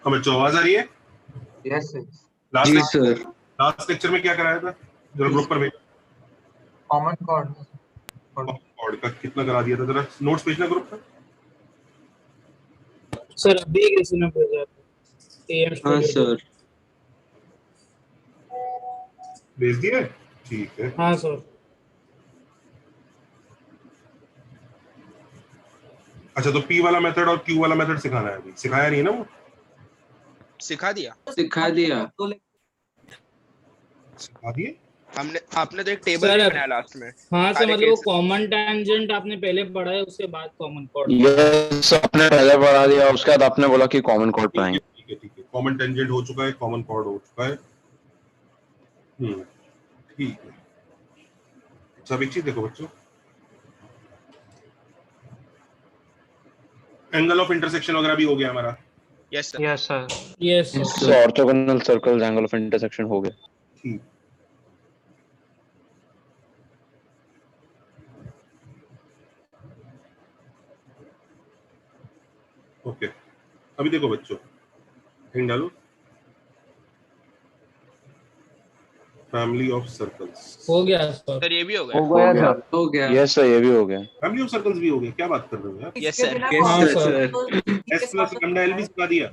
हमें आवाज आ रही है? Yes sir. जी सर। लास्ट लेक्चर में क्या कराया था जरा ग्रुप पर भेज। कॉमन कॉर्ड कॉर्ड का कितना करा दिया था, जरा नोट्स भेजना ग्रुप पर। सर अभी किसी ने भेजा था एम हाँ स्टूडियो। सर। भेज दिया है? ठीक है। हाँ सर। अच्छा तो पी वाला मेथड और क्यू वाला मेथड सिखाना है, अभी सिखाया नहीं है ना वो? सिखा दिया सिखा दिया। सिखा दिए हमने। आपने तो एक टेबल सर भी बनाया लास्ट में। हाँ सर, सारे मतलब वो cases। कॉमन टेंजेंट आपने पहले पढ़ा है, उसके बाद कॉमन कॉर्ड। यस आपने पहले पढ़ा दिया, उसके बाद आपने बोला कि कॉमन कोड ठीक है पढ़ाएंगे। ठीक है ठीक है। कॉमन टेंजेंट हो चुका है, कॉमन कॉर्ड हो चुका है। ठीक है। सब एक चीज देखो बच्चों, एंगल ऑफ इंटरसेक्शन वगैरह भी हो गया हमारा। Yes sir. Yes sir. Yes Yes, sir. sir. Orthogonal circles angle of intersection हो गया। ठीक। ओके अभी देखो बच्चों, हिंट डालो। फैमिली ऑफ सर्कल्स हो गया सर। सर ये भी हो गया। हो गया सर। हो गया। यस सर ये भी हो गया। फैमिली ऑफ सर्कल्स भी हो गया, क्या बात कर रहे हो यार? Yes sir. हाँ Yes, sir. sir. S plus lambda L भी सिखा दिया,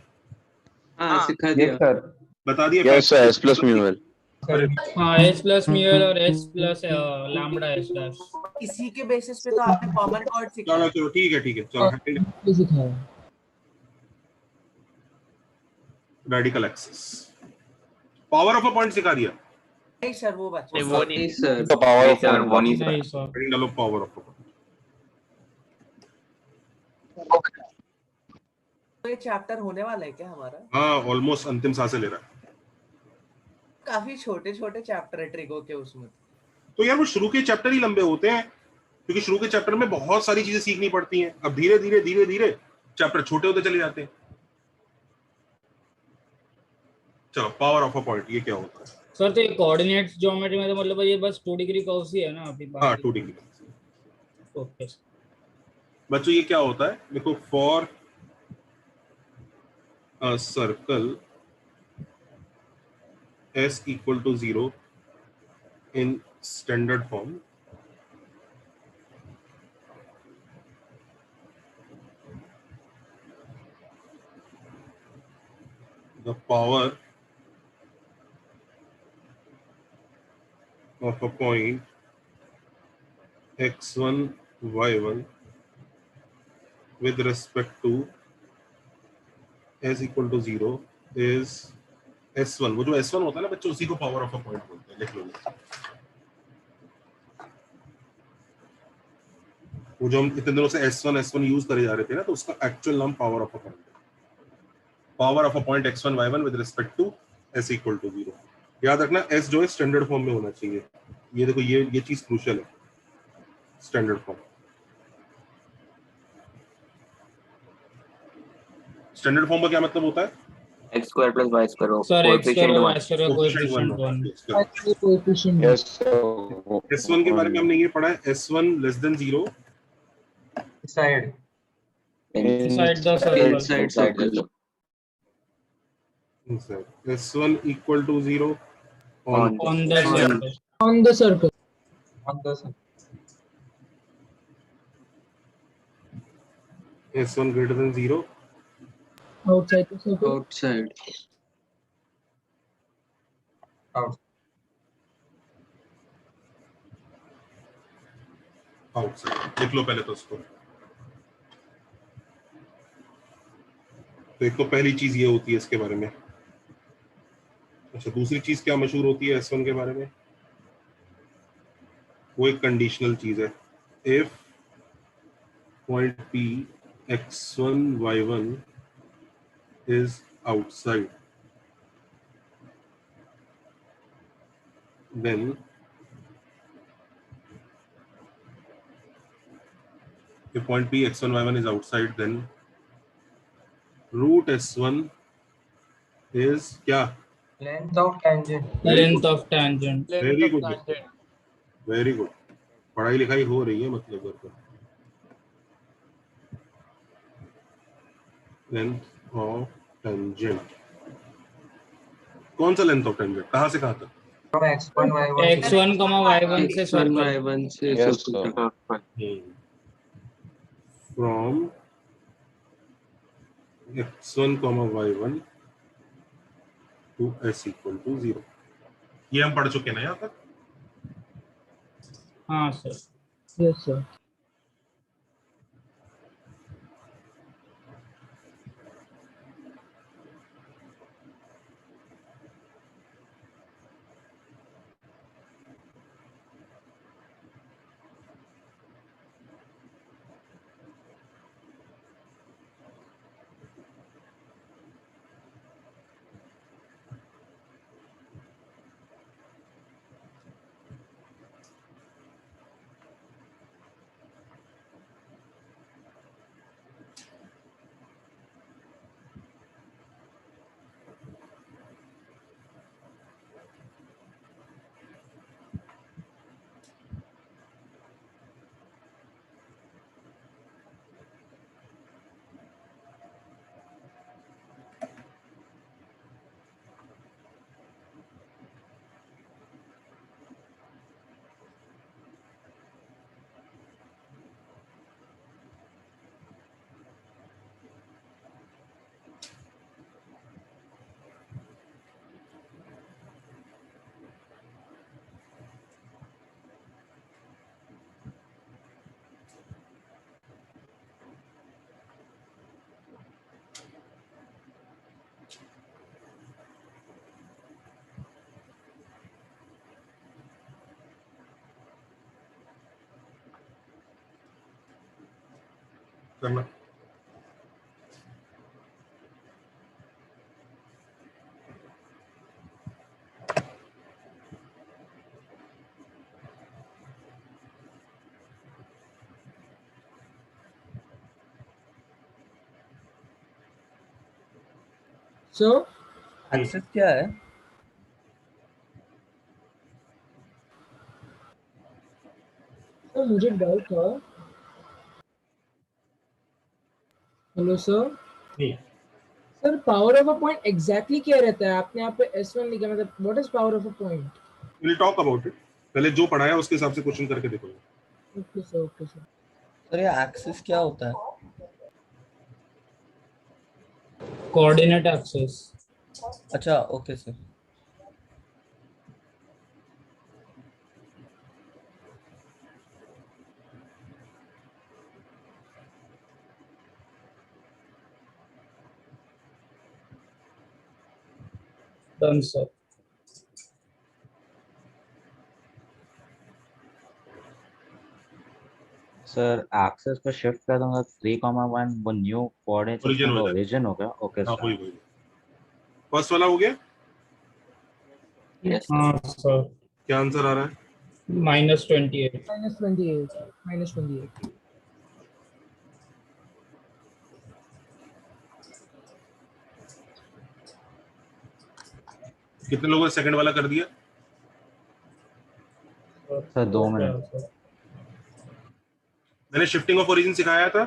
हाँ हाँ। सिखा दिया। सर। बता दिया। Yes sir S plus mu L. अरे हाँ एच प्लस म्यूएल और H plus lambda H dash इसी के बेसिस पे तो आपने कॉमन कॉर्ड चलो सिखाया। चलो ठीक है चलो। सिखाया। Radical axis, power of a point सिखा दिया। नहीं सर वो बात नहीं वो नहीं नहीं। सर। तो पावर ऑफ सर वो नहीं नहीं सर। हेडिंग डालो पावर ऑफ अ पॉइंट। तो ये चैप्टर होने वाला है क्या हमारा? हाँ ऑलमोस्ट अंतिम सांसें ले रहा है। काफी छोटे छोटे चैप्टर है ट्रिगो के उसमें। तो यार वो शुरू के चैप्टर ही लंबे होते हैं, क्योंकि शुरू के चैप्टर में बहुत सारी चीजें सीखनी पड़ती हैं। अब धीरे धीरे चैप्टर छोटे होते चले जाते हैं। चलो पावर ऑफ अ पॉइंट ये क्या होता है? सर तो ये कोऑर्डिनेट्स ज्योमेट्री में तो मतलब ये बस 2 डिग्री कर्व्स ही है ना अभी हाँ बाकी। 2 डिग्री। ओके बच्चों ये क्या होता है देखो, for a circle s equal to 0 in standard form, the power of a point x1 y1 with respect to s equal to 0 is s1। वो जो s1 होता है ना बच्चों, उसी को पावर ऑफ अ पॉइंट बोलते हैं। लिख लो, वो जो हम इतने दिनों से s1 यूज करे जा रहे थे ना, तो उसका एक्चुअल नाम पावर ऑफ अ पॉइंट है। Power of a point x1 y1 with respect to s equal to 0। याद रखना s जो है स्टैंडर्ड फॉर्म में होना चाहिए। ये देखो ये चीज क्रूशियल है, स्टैंडर्ड फॉर्म। स्टैंडर्ड फॉर्म का क्या मतलब होता है? x square plus y square sir x coefficient करो 1। एस करो कोएफिशिएंट 1 यस s1 के बारे में हमने ये पढ़ा है, s1 less than 0 side inside the circle. Inside circle. s1 equal to 0 on on the circle. On the circle. s1 greater than 0 outside the circle. Outside. Outside. लिख लो पहले तो उसको। तो एक तो पहली चीज ये होती है इसके बारे में। अच्छा दूसरी चीज क्या मशहूर होती है s1 के बारे में? वो एक कंडीशनल चीज है। If point p x1 y1 is outside, then if point p x1 y1 is outside, then root s1 is क्या? Length of tangent. Length of tangent. Very good, very good. पढ़ाई लिखाई हो रही है मतलब घर पर। लेंथ ऑफ टेंजेंट कौन सा लेंथ ऑफ टेंजेंट, कहां से कहां तक? From x1 y1 x1, y1 से X1 सर्कल। Y1 से Yes, circle. sir. From x1 y1 to s equal to 0। ये हम पढ़ चुके हैं ना यहाँ तक? हाँ सर। Yes, sir. करना So, एक्सेस क्या है? सर मुझे डाउट था। Hello sir. नहीं, sir power of a point exactly क्या रहता है? आपने यहाँ पे S1 लिखा, मतलब what is power of a point? Will talk about it. पहले जो पढ़ाया उसके हिसाब से क्वेश्चन करके देखो। Okay sir, okay sir. Sir ये एक्सेस क्या होता है? Coordinate axes. अच्छा, okay sir. Done sir. Sir access को शिफ्ट कर दूंगा 3,1 वो न्यू कोऑर्डिनेट Origin सिस्टम हो का जाएगा। ओरिजिन हो गया। ओके हाँ सर। वही वही फर्स्ट वाला हो गया। Yes, हाँ सर। क्या आंसर आ रहा है? -28। -28। कितने लोगों ने सेकंड वाला कर दिया? Sir 2 minute. मैंने शिफ्टिंग ऑफ ओरिजिन सिखाया था।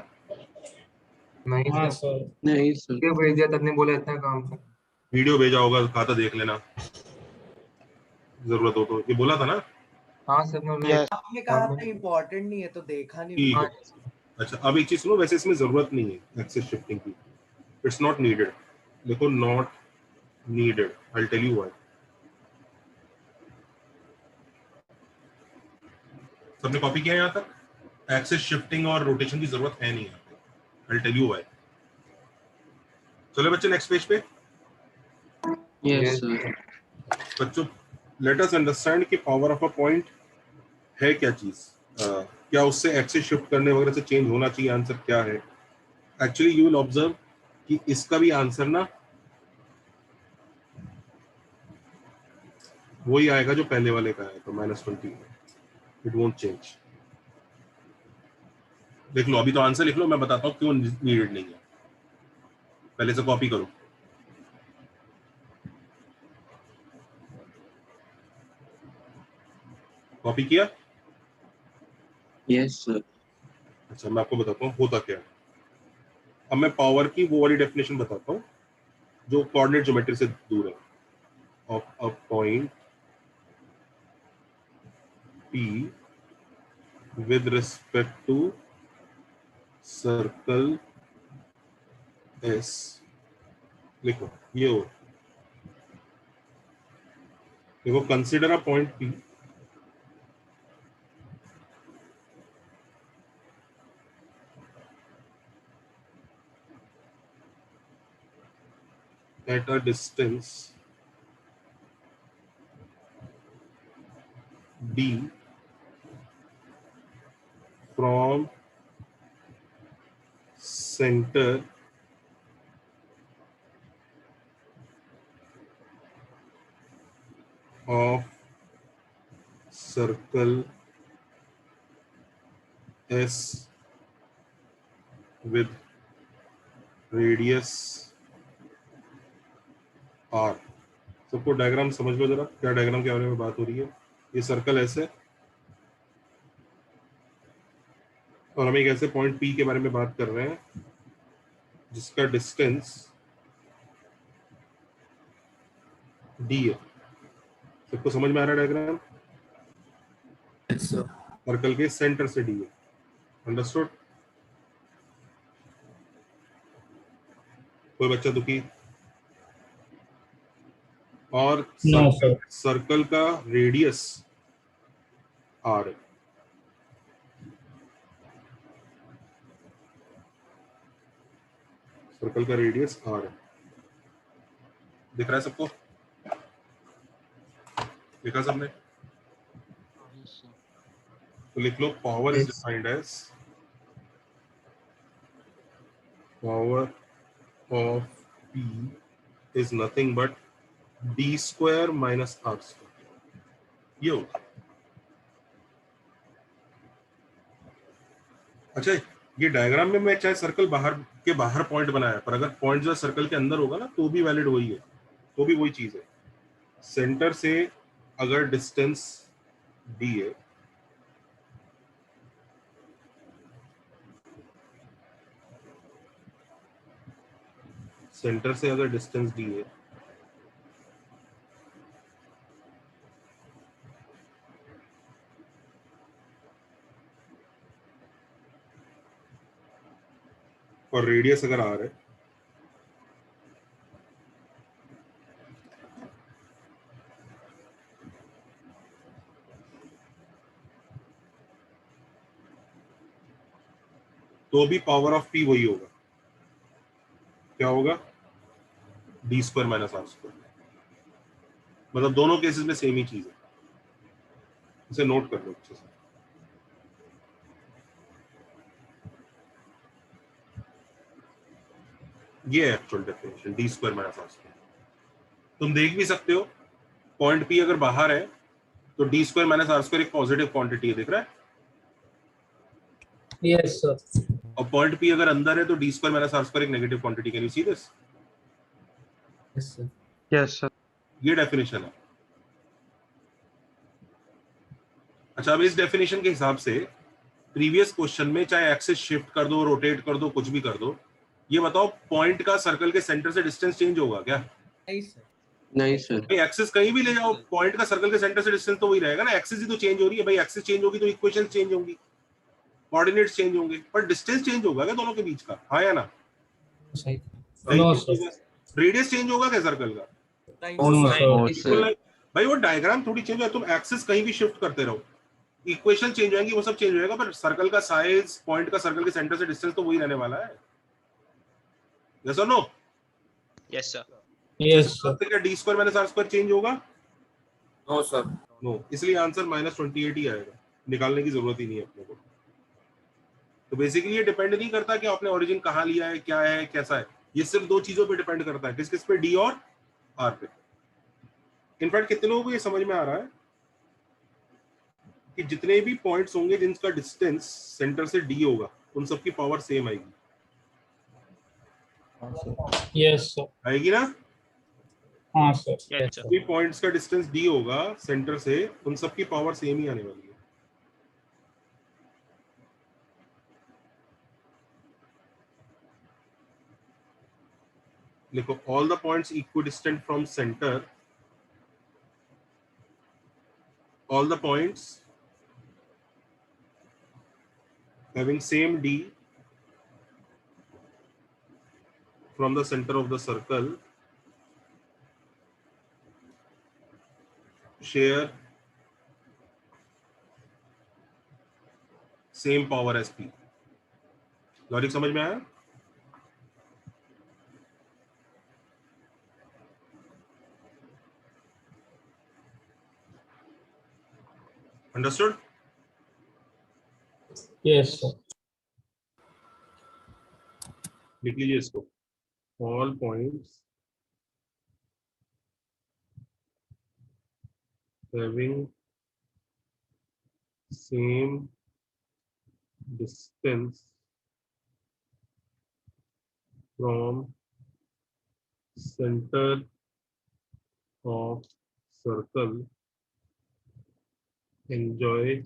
नहीं हाँ सर, सर। नहीं सर। क्यों भेज दिया? तब ने बोला इतना काम था। वीडियो भेजा होगा, खाता देख लेना, जरूरत हो तो। ये बोला था ना? हाँ सर, मैं आपने कहा था इम्पोर्टेंट नहीं है तो देखा नहीं। ठीक है। अच्छा अब एक चीज सुनो, वैसे इसमें जरूरत नहीं है एक्सेस शिफ्टिंग की। It's not needed. देखो not needed, I will tell you why. सबने कॉपी किया यहाँ तक? एक्सेस शिफ्टिंग और रोटेशन की जरूरत है नहीं यहाँ पे। I will tell you why. चलो बच्चे नेक्स्ट पेज पे। Yes sir. बच्चों लेट अस अंडरस्टैंड कि पावर ऑफ अ पॉइंट है क्या चीज। क्या उससे एक्सेस शिफ्ट करने वगैरह से चेंज होना चाहिए? आंसर क्या है? एक्चुअली यू विल ऑब्जर्व कि इसका भी आंसर ना वही आएगा जो पहले वाले का है, तो -20। It won't change. देख लो, अभी तो आंसर लिख लो, मैं बताता हूँ क्यों नीडेड नहीं है। पहले से कॉपी करो। कॉपी किया? Yes sir. अच्छा मैं आपको बताता हूँ होता क्या है। अब मैं पावर की वो वाली डेफिनेशन बताता हूँ जो कोऑर्डिनेट ज्योमेट्री से दूर है, of a point P with respect to circle S। लिखो ये हो, देखो consider a point P at a distance D from center of circle S with radius R। सबको डायग्राम समझ लो जरा, क्या डायग्राम के बारे में बात हो रही है। ये सर्कल ऐसे और हम एक ऐसे पॉइंट P के बारे में बात कर रहे हैं जिसका डिस्टेंस D है। सबको समझ में आ रहा है डायग्राम? सर्कल के सेंटर से D है। अंडरस्टूड? कोई बच्चा दुखी? और No, sir. सर्कल का रेडियस R है। सर्कल का रेडियस R है। दिख रहा है सबको? लिखा सबने? तो लिख लो, power is defined as power of P is nothing but D square minus R square. ये होगा। अच्छा, ये डायग्राम में मैं चाहे सर्कल बाहर पॉइंट बनाया, पर अगर पॉइंट जो सर्कल के अंदर होगा ना तो भी वैलिड वही है, तो भी वही चीज है। सेंटर से अगर डिस्टेंस D है, सेंटर से अगर डिस्टेंस D है और रेडियस अगर R है, तो भी पावर ऑफ P वही होगा। क्या होगा? D square minus R square. मतलब दोनों केसेस में सेम ही चीज है। इसे नोट कर लो अच्छे से। ये है actual definition, D square minus R square. तुम देख भी सकते हो, पॉइंट P अगर बाहर है तो D square minus R square एक पॉजिटिव क्वांटिटी है, दिख रहा है? Yes, sir. और पॉइंट P अगर अंदर है तो D square minus R square एक negative quantity. Can you see this? Yes, sir. ये डेफिनेशन है। अच्छा, अब इस डेफिनेशन के हिसाब से प्रीवियस क्वेश्चन में चाहे एक्सिस शिफ्ट कर दो, रोटेट कर दो, कुछ भी कर दो, ये बताओ पॉइंट का सर्कल के सेंटर से डिस्टेंस चेंज होगा क्या? नहीं सर। नहीं सर। भाई एक्सिस कहीं भी ले जाओ, पॉइंट का सर्कल के सेंटर से डिस्टेंस तो वही रहेगा ना। एक्सिस ही तो चेंज हो रही है भाई। एक्सिस चेंज होगी तो इक्वेशन चेंज होंगी, कोऑर्डिनेट्स चेंज होंगे, पर डिस्टेंस चेंज होगा क्या दोनों के बीच का? हाँ या ना? No, sir. रेडियस चेंज होगा क्या सर्कल का? नहीं No, सर। sir. बिल्कुल नहीं। भाई वो डायग्राम थोड़ी चेंज है, तुम एक्सिस कहीं भी शिफ्ट करते रहो, इक्वेशन चेंज होंगी, वो सब चेंज होएगा, पर सर्कल का साइज, पॉइंट का सर्कल के सेंटर से डिस्टेंस तो वही रहने वाला है। यस और no? Yes sir. Yes, sir. क्या D square minus R square change होगा? No sir. नो। इसलिए आंसर -28 ही आएगा, निकालने की जरूरत ही नहीं है अपने को। तो बेसिकली ये डिपेंड नहीं करता कि आपने ओरिजिन कहाँ लिया है, क्या है, कैसा है। ये सिर्फ दो चीजों पे डिपेंड करता है, किस किस पे? D और R पे। इनफैक्ट कितने लोगों को ये समझ में आ रहा है कि जितने भी पॉइंट्स होंगे जिनका डिस्टेंस सेंटर से D होगा, उन सबकी पावर सेम आएगी? Yes, sir. आएगी ना? हाँ, sir. Yes sir. भी पॉइंट्स का डिस्टेंस D होगा सेंटर से, उन सबकी पावर सेम ही आने वाली है। लिखो all the points equidistant from center, all the points having same d from the center of the circle share same power as p. Logic समझ में आया? अंडरस्टूड? Yes, sir. लिख लीजिए इसको. All points having same distance from center of circle enjoy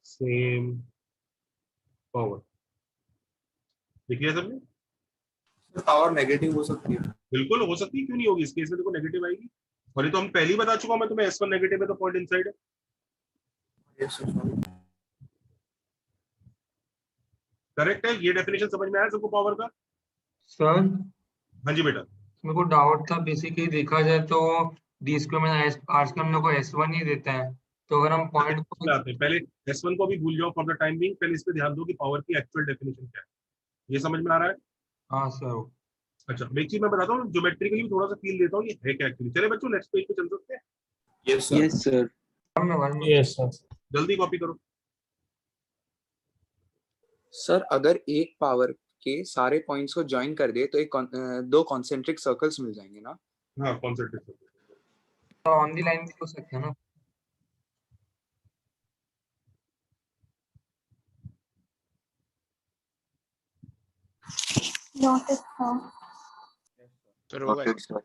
same power. देखिए सबने? Power negative हो सकती है. बिल्कुल हो सकती है, क्यों नहीं होगी? इस केस में देखो नेगेटिव आएगी, और ये तो हम पहले ही बता चुका हूं मैं तुम्हें, S1 नेगेटिव है तो पॉइंट इनसाइड है. करेक्ट है? ये डेफिनेशन समझ में आया सबको पावर का? सर हाँ जी बेटा. मेरे को डाउट था, बेसिकली देखा जाए तो डी स्क्वायर में आर स्क्वायर हम लोग को S1 ही देता है, तो अगर हम पॉइंट को आते हैं पहले S1 को भी भूल जाओ फॉर द टाइम बीइंग, पहले इस पे ध्यान दो कि पावर की एक्चुअल डेफिनेशन क्या है. ये समझ में आ रहा है? हाँ सर. अच्छा, एक चीज मैं बताता हूँ, ज्योमेट्रिकली थोड़ा सा फील देता हूँ ये है क्या एक्चुअली. चले बच्चों नेक्स्ट पेज पे चल सकते हैं? Yes sir. Yes, sir. Yes, sir. जल्दी कॉपी करो. सर अगर एक पावर के सारे पॉइंट्स को ज्वाइन कर दे तो दो कॉन्सेंट्रिक सर्कल्स मिल जाएंगे ना? हाँ, कॉन्सेंट्रेट तो ऑन दी लाइन भी हो सकता है ना? Proven. sir.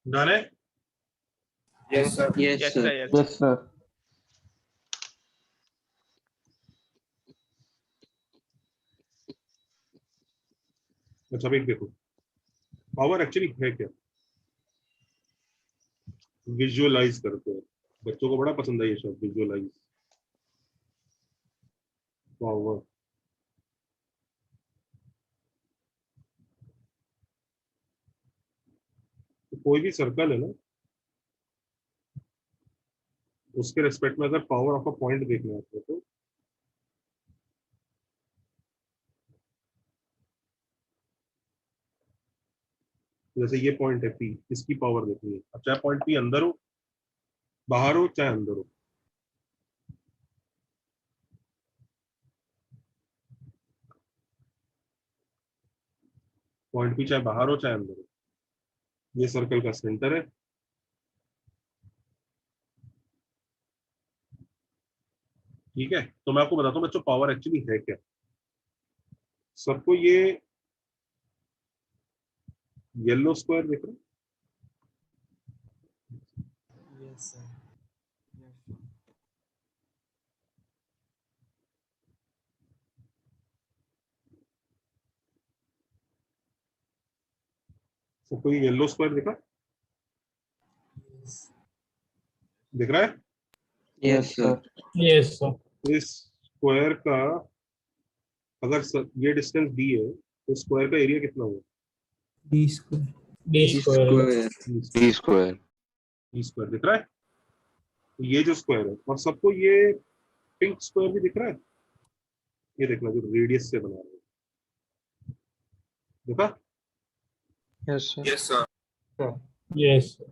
डन है? Yes sir. Yes, Yes, sir. sir. Yes. Yes, sir. अच्छा भाई देखो, पावर एक्चुअली है क्या? विजुअलाइज करते हैं, बच्चों को बड़ा पसंद है ये शब्द विजुअलाइज. पावर तो कोई भी सर्कल है ना, उसके रिस्पेक्ट में अगर पावर ऑफ अ पॉइंट देखना है तो जैसे ये पॉइंट है P, इसकी पावर देखनी है. अब चाहे पॉइंट P अंदर हो, बाहर हो, चाहे अंदर हो, पॉइंट P चाहे बाहर हो चाहे अंदर हो, ये सर्कल का सेंटर है. ठीक है, तो मैं आपको बताता हूँ बच्चों पावर एक्चुअली है क्या. सबको ये येलो स्क्वायर दिख रहा है? Yes sir. सबको ये येलो स्क्वायर दिखा? दिख रहा है? Yes, sir. Yes, sir. इस स्क्वायर का अगर ये डिस्टेंस d है तो स्क्वायर का एरिया कितना होगा? D square. D square. d square दिख रहा है? तो ये जो स्क्वायर है, और सबको ये पिंक स्क्वायर भी दिख रहा है? ये देखना जो रेडियस से बना है, देखा? Yes, sir. Yes sir. Yes, sir.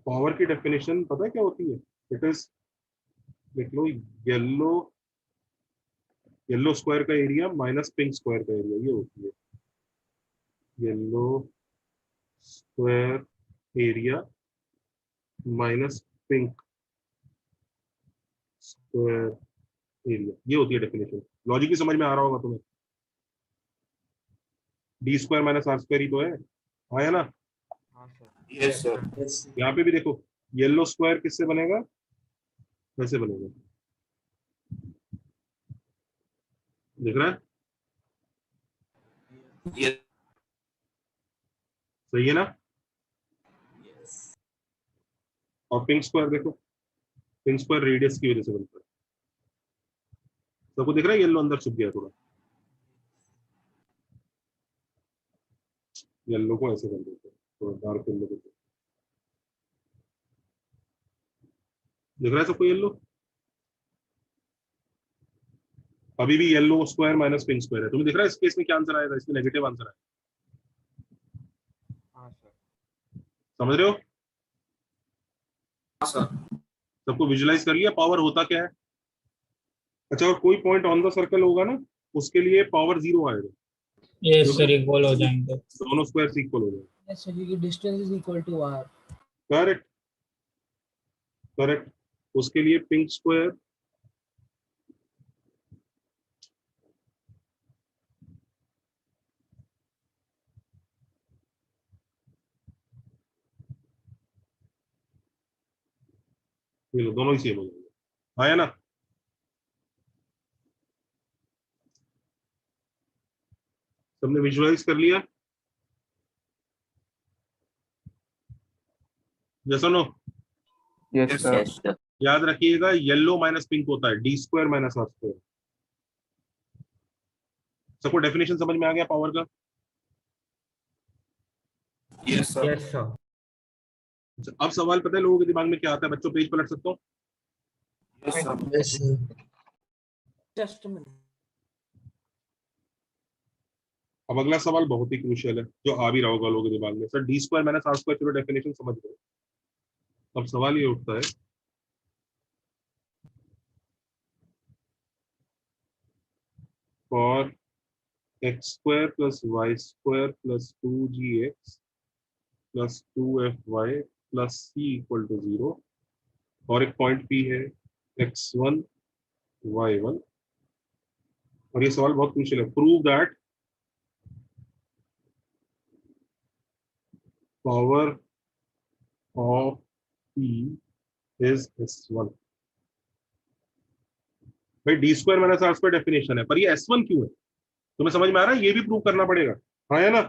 Power की डेफिनेशन पता है क्या होती है? इट इज, देख लो, येलो स्क्वायर का एरिया माइनस पिंक स्क्वायर का एरिया, ये होती है yellow square area minus pink square area, ये होती है डेफिनेशन। लॉजिक भी समझ में आ रहा होगा तुम्हें। D square minus R square ही तो है, आया ना। Yes sir. यहाँ पे भी देखो, येलो स्क्वायर किससे बनेगा, कैसे बनेगा, दिख रहा है, यस सही है ना। और पिंक स्क्वायर देखो, पिंक स्क्वायर रेडियस की वजह से बनता है। सबको दिख रहा है, येलो अंदर छुप गया थोड़ा, येलो को ऐसे कर देते हैं थोड़ा डार्क येलो को। दिख रहा है सबको येलो। अभी भी yellow square minus pink square है। तुम्हें दिख रहा है इस केस में क्या आंसर आएगा, इसमें नेगेटिव आंसर है, समझ रहे हो। हाँ सर। सबको विजुलाइज कर लिया पावर होता क्या है। अच्छा, और कोई पॉइंट ऑन द सर्कल होगा ना, उसके लिए पावर 0 आएगा, यस सर, इक्वल हो जाएंगे। दोनों स्क्वायर इक्वल हो जाएंगे। Yes, sir, क्योंकि distance is equal to r. Correct correct. उसके लिए पिंक स्क्वायर ये लो, दोनों ही सेम हो जाएंगे, आया ना। सबने विजुअलाइज कर लिया, जैसा no. Yes, Yes, sir. Yes sir. याद रखिएगा, येलो माइनस पिंक होता है D square minus R square. सबको डेफिनेशन समझ में आ गया पावर का। Yes sir. Yes sir. अच्छा, अब सवाल पता है लोगों के दिमाग में क्या आता है, बच्चों पेज पलट सकता हूँ। Yes sir. Yes, sir. Just a minute. अब अगला सवाल बहुत ही क्रूशियल है, जो आ भी रहा होगा लोगों के दिमाग में। Sir D square minus R square, चलो डेफिनेशन समझ गए। अब सवाल ये उठता है, for X square plus Y square plus 2gx plus 2fy plus c equal to 0, और एक पॉइंट P है x1 y1। और ये सवाल बहुत क्रूशियल है। Prove that power of P is S1। भाई D square minus R square definition है, पर ये S1 क्यों है, तुम्हें समझ में आ रहा है, ये भी प्रूव करना पड़ेगा, हाँ या ना।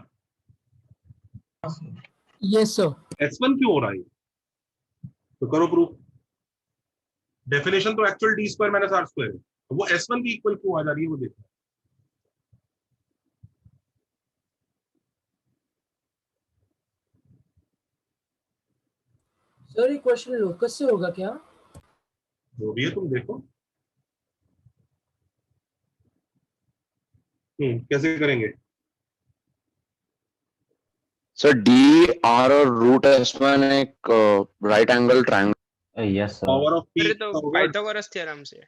Yes, sir. S1 क्यों हो रहा है, तो करो प्रूफ। डेफिनेशन तो actual D square minus R square है, वो S1 की इक्वल क्यों आ जा रही है, वो देखो। Sir, ये क्वेश्चन लोकस से होगा क्या? जो भी है तुम देखो। कैसे करेंगे। सर डी आर और रूट S1 एक right angle triangle. Yes sir. Power of P फिर तो होगा, पाइथागोरस थ्योरम से।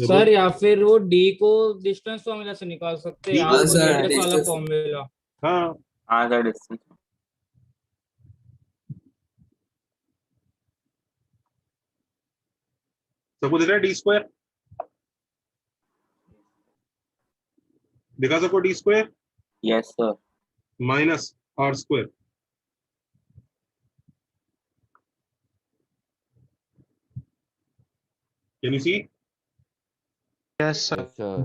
सर या फिर वो डी को डिस्टेंस फॉर्मूला से निकाल सकते हैं, D आपको को रेडियस वाला फॉर्मूला। हाँ, हाँ सर डिस्टेंस। सबको दिख रहा है डी स्क्वायर, दिखा सबको D square yes sir. Minus R square. Can you see. Yes, sir. Sir.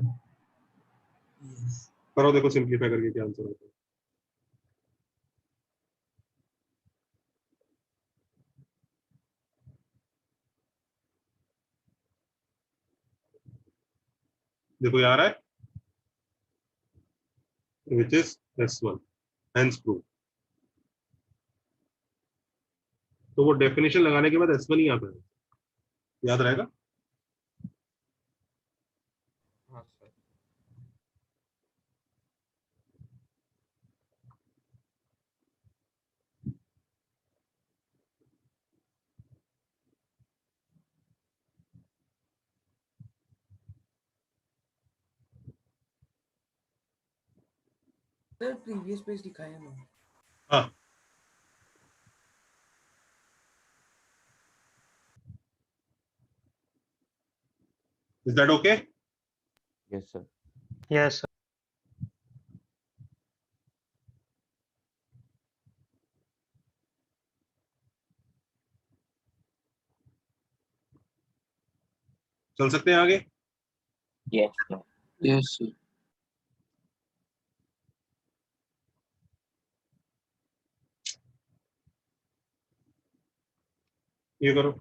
करो देखो सिंप्लीफाई करके क्या आंसर होता है। देखो ये आ रहा है, which is S1, hence proof। तो वो डेफिनेशन लगाने के बाद S1 ही आता है, याद रहेगा। हाँ सर। सर प्रीवियस पेज दिखाया ना। हाँ Is that okay? Yes, sir. Yes, sir. चल सकते हैं आगे? Yes, sir. Yes, sir. ये करो.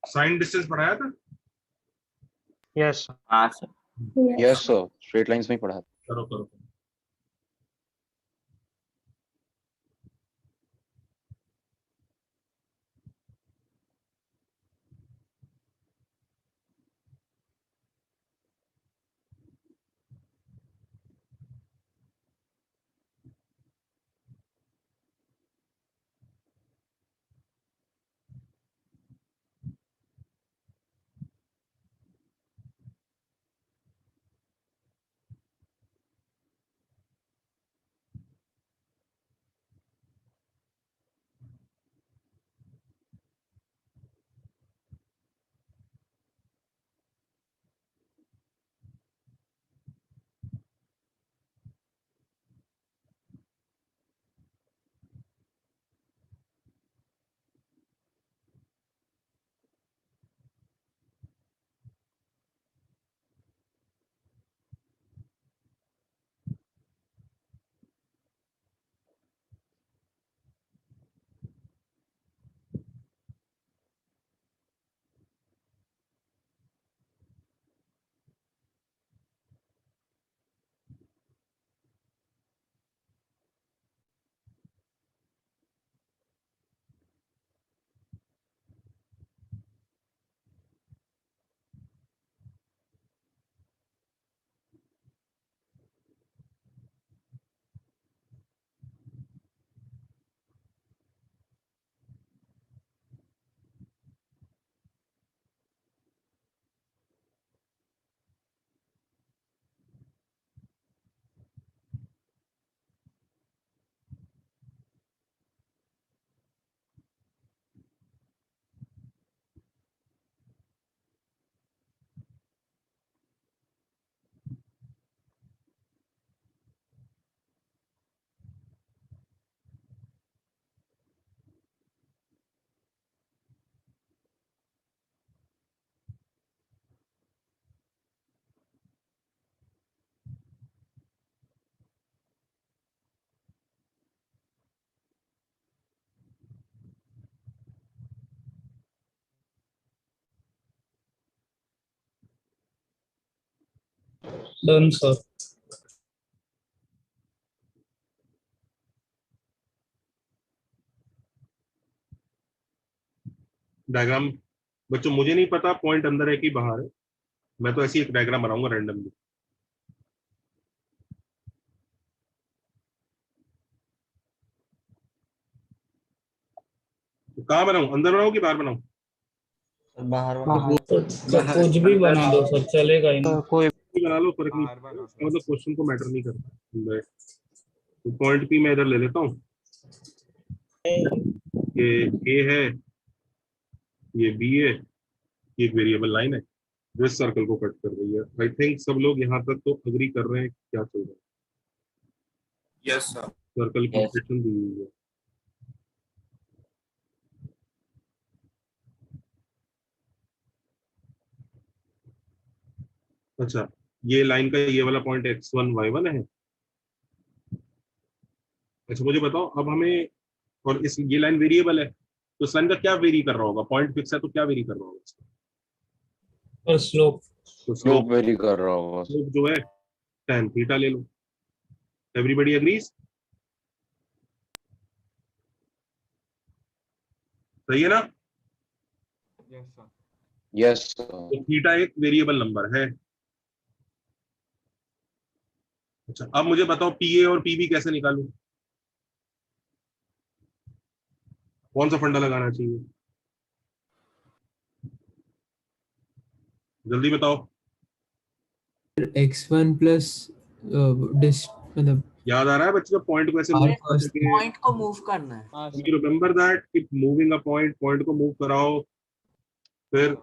साइन डिस्टेंस पढ़ाया था? Yes, sir. हाँ sir. Yes, sir. Straight lines में ही पढ़ा. करो करो. Done sir. डायग्राम बच्चों मुझे नहीं पता पॉइंट अंदर है कि बाहर है, मैं तो ऐसी एक डायग्राम बनाऊंगा रैंडमली। तो कहाँ बनाऊं, अंदर बनाऊं कि बाहर बनाऊं? बाहर तो कुछ भी बना दो सर, चलेगा ही ना। कोई भी बना लो, फर्क नहीं पड़ता, मतलब क्वेश्चन को मैटर नहीं करता। तो पॉइंट पी मैं इधर ले लेता हूँ, ये ए है, ये बी है, ये एक वेरिएबल लाइन है जो इस सर्कल को कट कर रही है। आई थिंक सब लोग यहाँ तक तो अग्री कर रहे हैं क्या चल रहा है। Yes sir. सर्कल की Yes. लोकेशन दी हुई है। अच्छा, ये लाइन का ये वाला पॉइंट x1 y1 है। अच्छा मुझे बताओ अब हमें, और इस ये लाइन वेरिएबल है तो इस लाइन का क्या वेरी कर रहा होगा? पॉइंट फिक्स है तो क्या वेरी कर रहा होगा इसका? और स्लोप। तो स्लोप वेरी कर रहा होगा। स्लोप जो है tan थीटा ले लो। Everybody agrees? सही है ना? Yes sir. तो थीटा एक वेरिएबल नंबर है। अच्छा अब मुझे बताओ पीए और पीबी कैसे निकालूं? कौन सा फंडा लगाना चाहिए? जल्दी बताओ। x1 प्लस मतलब याद आ रहा है बच्चे, पॉइंट को ऐसे मूव करके? पॉइंट को मूव करना है। यू रिमेंबर दैट कि मूविंग अ पॉइंट, पॉइंट को मूव कराओ, फिर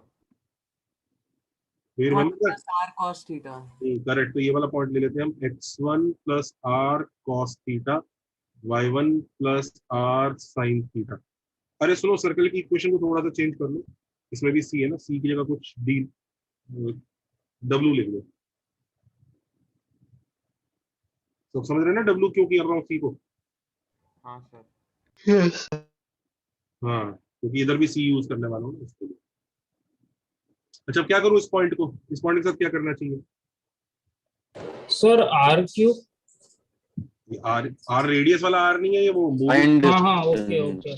you remember that? r cos theta. Correct. तो ये वाला पॉइंट ले लेते हैं हम, x1 plus R cos theta, y1 plus R sine theta. अरे सुनो, सर्कल की इक्वेशन को थोड़ा सा चेंज कर लो, इसमें भी सी है ना, सी की जगह कुछ डी डब्ल्यू लिख दो। तो समझ रहे हैं ना डब्ल्यू क्यों कर रहा हूँ सी को? हाँ सर। यस हाँ, क्योंकि इधर भी सी यूज करने वाला हूँ ना इसके लिए। अच्छा अब क्या करूँ इस पॉइंट को, इस पॉइंट के साथ क्या करना चाहिए? Sir R cube. R, R radius वाला आर नहीं है ये, वो मूविंग, फाइंड हाँ ओके ओके।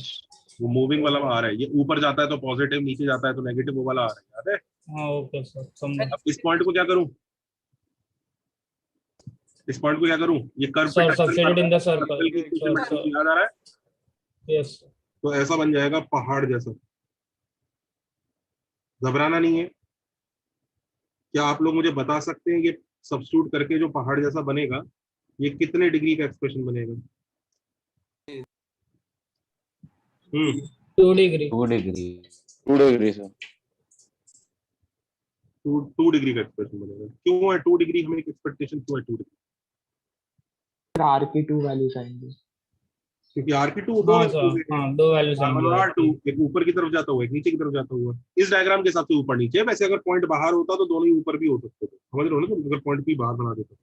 वो मूविंग वाला आर है। ये ऊपर जाता है तो पॉजिटिव, नीचे जाता है तो नेगेटिव, वो वाला आर है, याद है? हाँ ओके सर, समझा। अब इस पॉइंट को क्या करूं, इस पॉइंट को क्या करूं? ये कर्व पे सर टच कर substitute in the circle. Circle की इक्वेशन में सर याद आ रहा है? यस। तो ऐसा बन जाएगा पहाड़ जैसा। घबराना नहीं है। क्या आप लोग मुझे बता सकते हैं ये सब्स्टिट्यूट करके जो पहाड़ जैसा बनेगा, ये कितने डिग्री का एक्सप्रेशन बनेगा? 2 degree. 2 degree. 2 degree sir. 2 degree का एक्सप्रेशन बनेगा। क्यों है 2 डिग्री? हमें एक एक्सपेक्टेशन क्यों है 2 डिग्री? आर की 2 वैल्यूज आएंगी क्योंकि आर की 2 दो हाँ सर, हाँ 2 वैल्यूज R1 और R2, एक ऊपर की तरफ जाता हुआ, एक नीचे की तरफ जाता हुआ। इस डायग्राम के हिसाब से ऊपर नीचे। वैसे अगर पॉइंट बाहर होता तो दोनों ही ऊपर भी हो सकते थे, समझ रहे हो ना तुम? अगर पॉइंट पी बाहर बना देता,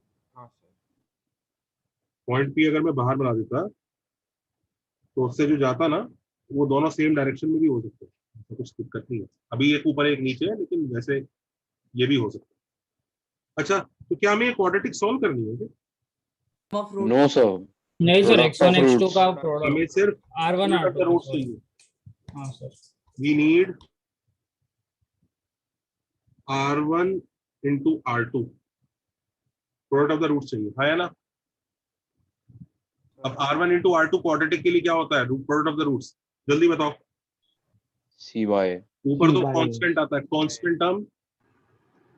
पॉइंट पी अगर मैं बाहर बना देता तो उससे जो जाता ना, वो दोनों सेम डायरेक्शन में भी हो सकते, तो कुछ दिक्कत नहीं है। अभी एक ऊपर एक नीचे है, लेकिन वैसे ये भी हो सकता है। अच्छा तो क्या हमें क्वाड्रेटिक सॉल्व करनी है क्या? No sir. नहीं sir, Product x1 of x2 roots. का हमें प्रोडक्ट सिर्फ r1 r2 रूट चाहिए। हाँ sir. We need R1 into R2, product of the root चाहिए, है ना? अब R1 into R2 क्वाड्रेटिक के लिए क्या होता है? प्रोडक्ट ऑफ द रूट्स, जल्दी बताओ। C Y. ऊपर तो कांस्टेंट आता है, constant term,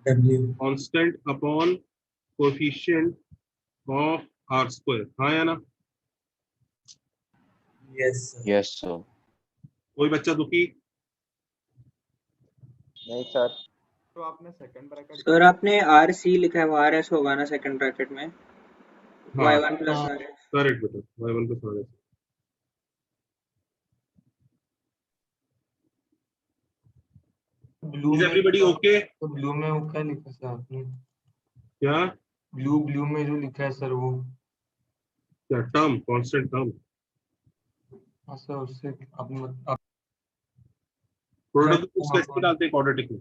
constant upon coefficient of R square, हाँ या ना? Yes sir. कोई बच्चा दुखी? नहीं सर। तो आपने सेकंड ब्रैकेट सर आपने आर सी लिखा है, वो आर एस होगा ना सेकंड ब्रैकेट में? हाँ y1 plus R S. Correct बेटा, y1 को समझ। ब्लू इज में एवरीबॉडी ओके? तो ब्लू में वो क्या लिखा सर आपने? क्या ब्लू में जो लिखा है सर वो? क्या टर्म, कांस्टेंट टर्म, हाँ सर उससे आपने प्रोडक्ट उसका इसमें डालते हैं क्वाड्रेटिक में।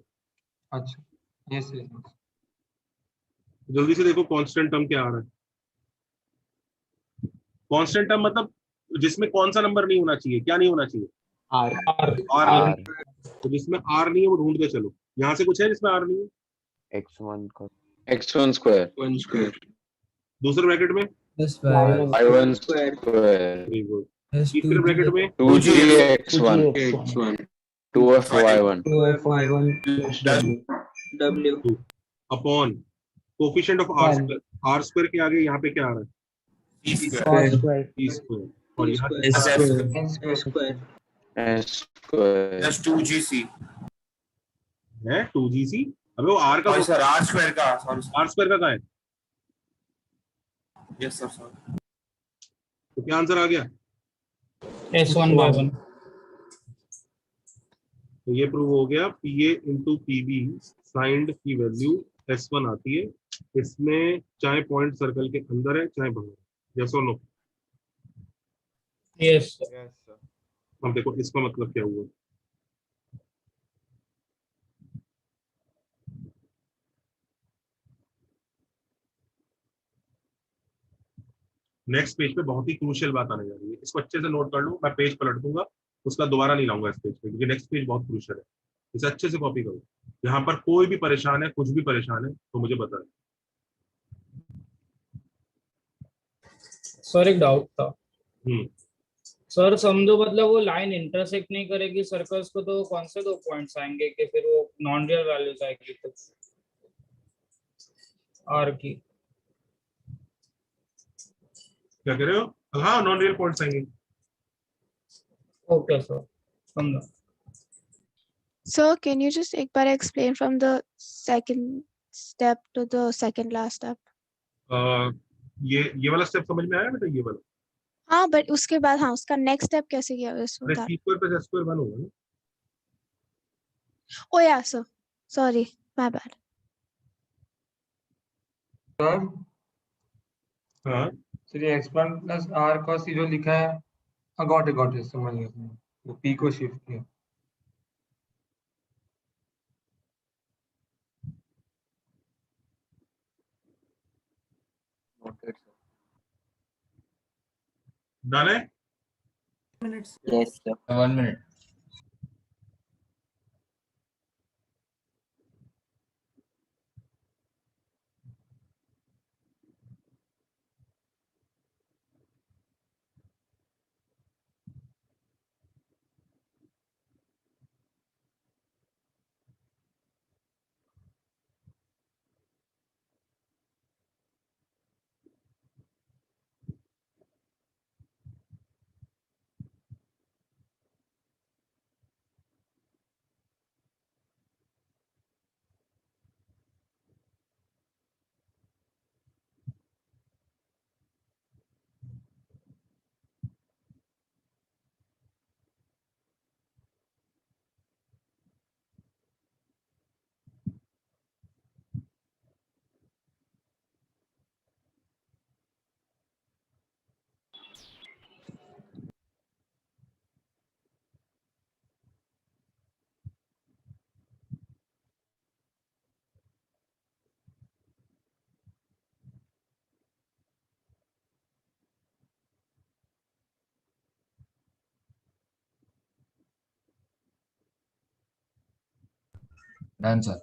अच्छा यस यस। जल्दी से देखो कांस्टेंट टर्म क्या आ रहा है। कांस्टेंट टर्म मतलब जिसमें कौन सा नंबर नहीं होना चाहिए, क्या नहीं होना चाहिए? R R. तो जिसमें आर नहीं है वो ढूंढ के चलो। यहाँ से कुछ है जिसमें आर नहीं है? x1 स्क्वायर दूसरे ब्रैकेट में y1 स्क्वायर वेरी गुड। तीसरे ब्रैकेट में 2gx1 2f(y1) W upon coefficient of R square. R square के आगे यहाँ पे क्या आ रहा है? P square. T square. और यहाँ N square s square That's 2GC. है 2gc। अबे वो आर का Sorry sir, R square का. Sorry sir. आर स्क्वायर का कहाँ है? Yes sir, sorry. तो क्या आंसर आ गया? S1/1 तो ये प्रूव हो गया PA इंटू PB साइंड की वैल्यू S1 आती है। इसमें चाहे पॉइंट सर्कल के अंदर है चाहे बाहर है। यस और नो? yes अब देखो इसका मतलब क्या हुआ। नेक्स्ट पेज पे बहुत ही क्रूशियल बात आने जा रही है, इसको अच्छे से नोट कर लो। मैं पेज पलट दूंगा, उसका दोबारा नहीं लाऊंगा इस पेज पे, क्योंकि नेक्स्ट पेज बहुत क्रूशियल है। इसे अच्छे से कॉपी करो। यहाँ पर कोई भी परेशान है, कुछ भी परेशान है तो मुझे बताएं। सर एक डाउट था हम्म सर, समझो मतलब वो लाइन इंटरसेक्ट नहीं करेगी सर्कल्स को, तो कौन से दो पॉइंट्स आएंगे कि फिर वो नॉन रियल वैल्यूज आएगी तो आर की? क्या कह रहे हो? हाँ, नॉन रियल पॉइंट्स आएंगे। ओके सर, समझा। Sir, can you just एक बार explain from the second step to the second last step? ये वाला स्टेप समझ में आया बेटा? ये वाला हाँ, but उसके बाद हाँ उसका next step कैसे किया उसमें? सी स्क्वायर प्लस एस स्क्वायर 1 होगा ना? Oh yeah, sir. Sorry, my bad. Sir हाँ सर ये x1 plus r cos c जो लिखा है, हाँ गॉट इट समझ गया। वो p को शिफ्ट किया। डन है। Yes sir. 1 minute। Done, sir.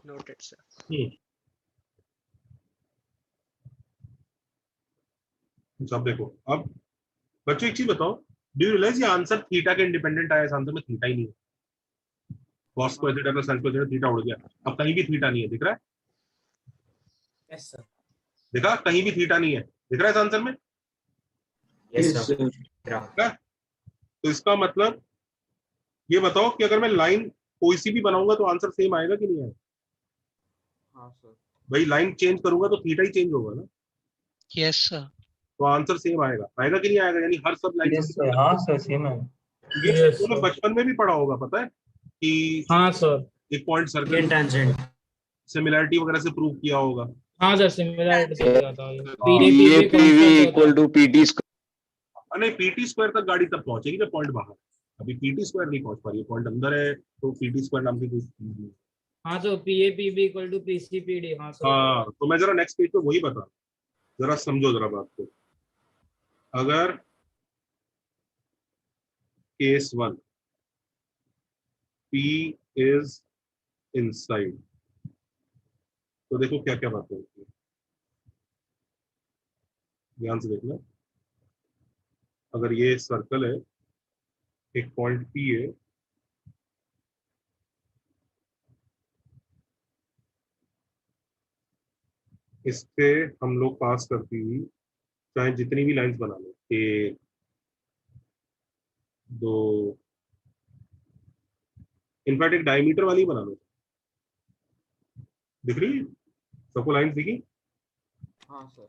Noted, sir. अब देखो, अब बच्चों एक चीज बताओ, डू यू रियलाइज ये आंसर थीटा के इंडिपेंडेंट आया? इस आंसर में थीटा ही नहीं है। cos square theta plus sin square theta, theta उड़ गया। अब कहीं भी थीटा नहीं है, दिख रहा है? Yes sir. देखा, कहीं भी थीटा नहीं है, दिख रहा है इस आंसर में? yes sir तो इसका मतलब ये बताओ कि अगर मैं लाइन कोई सी भी बनाऊंगा तो आंसर सेम आएगा कि नहीं आएगा? हाँ सर। भाई लाइन चेंज करूंगा तो थीटा ही चेंज होगा ना, Yes, sir. तो आंसर सेम आएगा। आएगा कि नहीं आएगा? यानी हर सब लाइन यस सर, हाँ सर सेम है। ये तुमने बचपन में भी पढ़ा होगा, पता है कि हाँ सर, एक पॉइंट सर्कल tangent सिमिलरिटी वगैरह से प्रूव किया होगा। हाँ सर सिमिलरिटी से दिया था PAPV equal to PT square. नहीं PT स्क्वायर तक गाड़ी तब पहुंचेगी जब पॉइंट बाहर, अभी PT स्क्वायर नहीं पहुंच पा रही है, पॉइंट अंदर है तो PT स्क्वायर नाम की कोई चीज नहीं। हाँ तो PAPB इक्वल टू PCPD। हाँ सर हाँ तो मैं जरा नेक्स्ट पेज पे वही बता, जरा समझो जरा बात को। अगर केस 1 P इज इनसाइड तो देखो क्या क्या बातें होती है, ध्यान से देखना। अगर ये सर्कल है, एक पॉइंट P है, इस पे हम लोग पास करती हुई चाहे जितनी भी लाइंस बना लो, 1 2, इनफैक्ट एक डायमीटर वाली बना लो, दिख रही है सबको लाइंस दिखी? हाँ सर।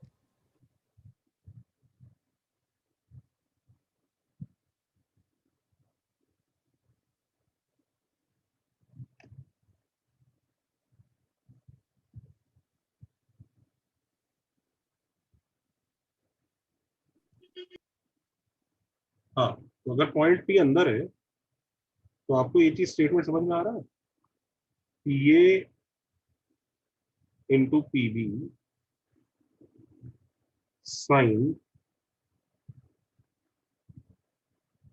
हाँ तो अगर पॉइंट P अंदर है तो आपको ये चीज स्टेटमेंट समझ में आ रहा है, ये इंटू PB साइन,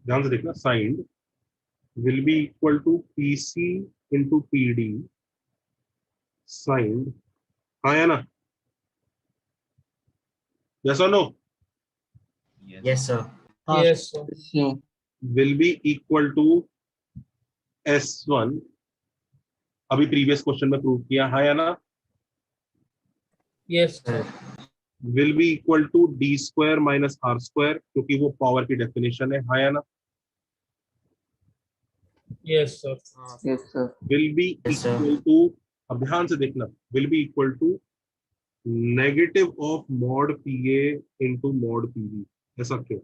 ध्यान से देखना, sine will be equal to PC into PD sine, हाँ या ना? यस और no? Yes, sir. Yes sir will be equal to S1, अभी प्रीवियस क्वेश्चन में प्रूव किया, हाँ या ना? Yes sir will be equal to D square minus R square, क्योंकि वो पावर की डेफिनेशन है, हाँ या ना? Yes sir Yes, sir. Will be Yes, sir. Equal to, अब ध्यान से देखना, will be equal to negative of mod PA into mod PB, ऐसा क्यों?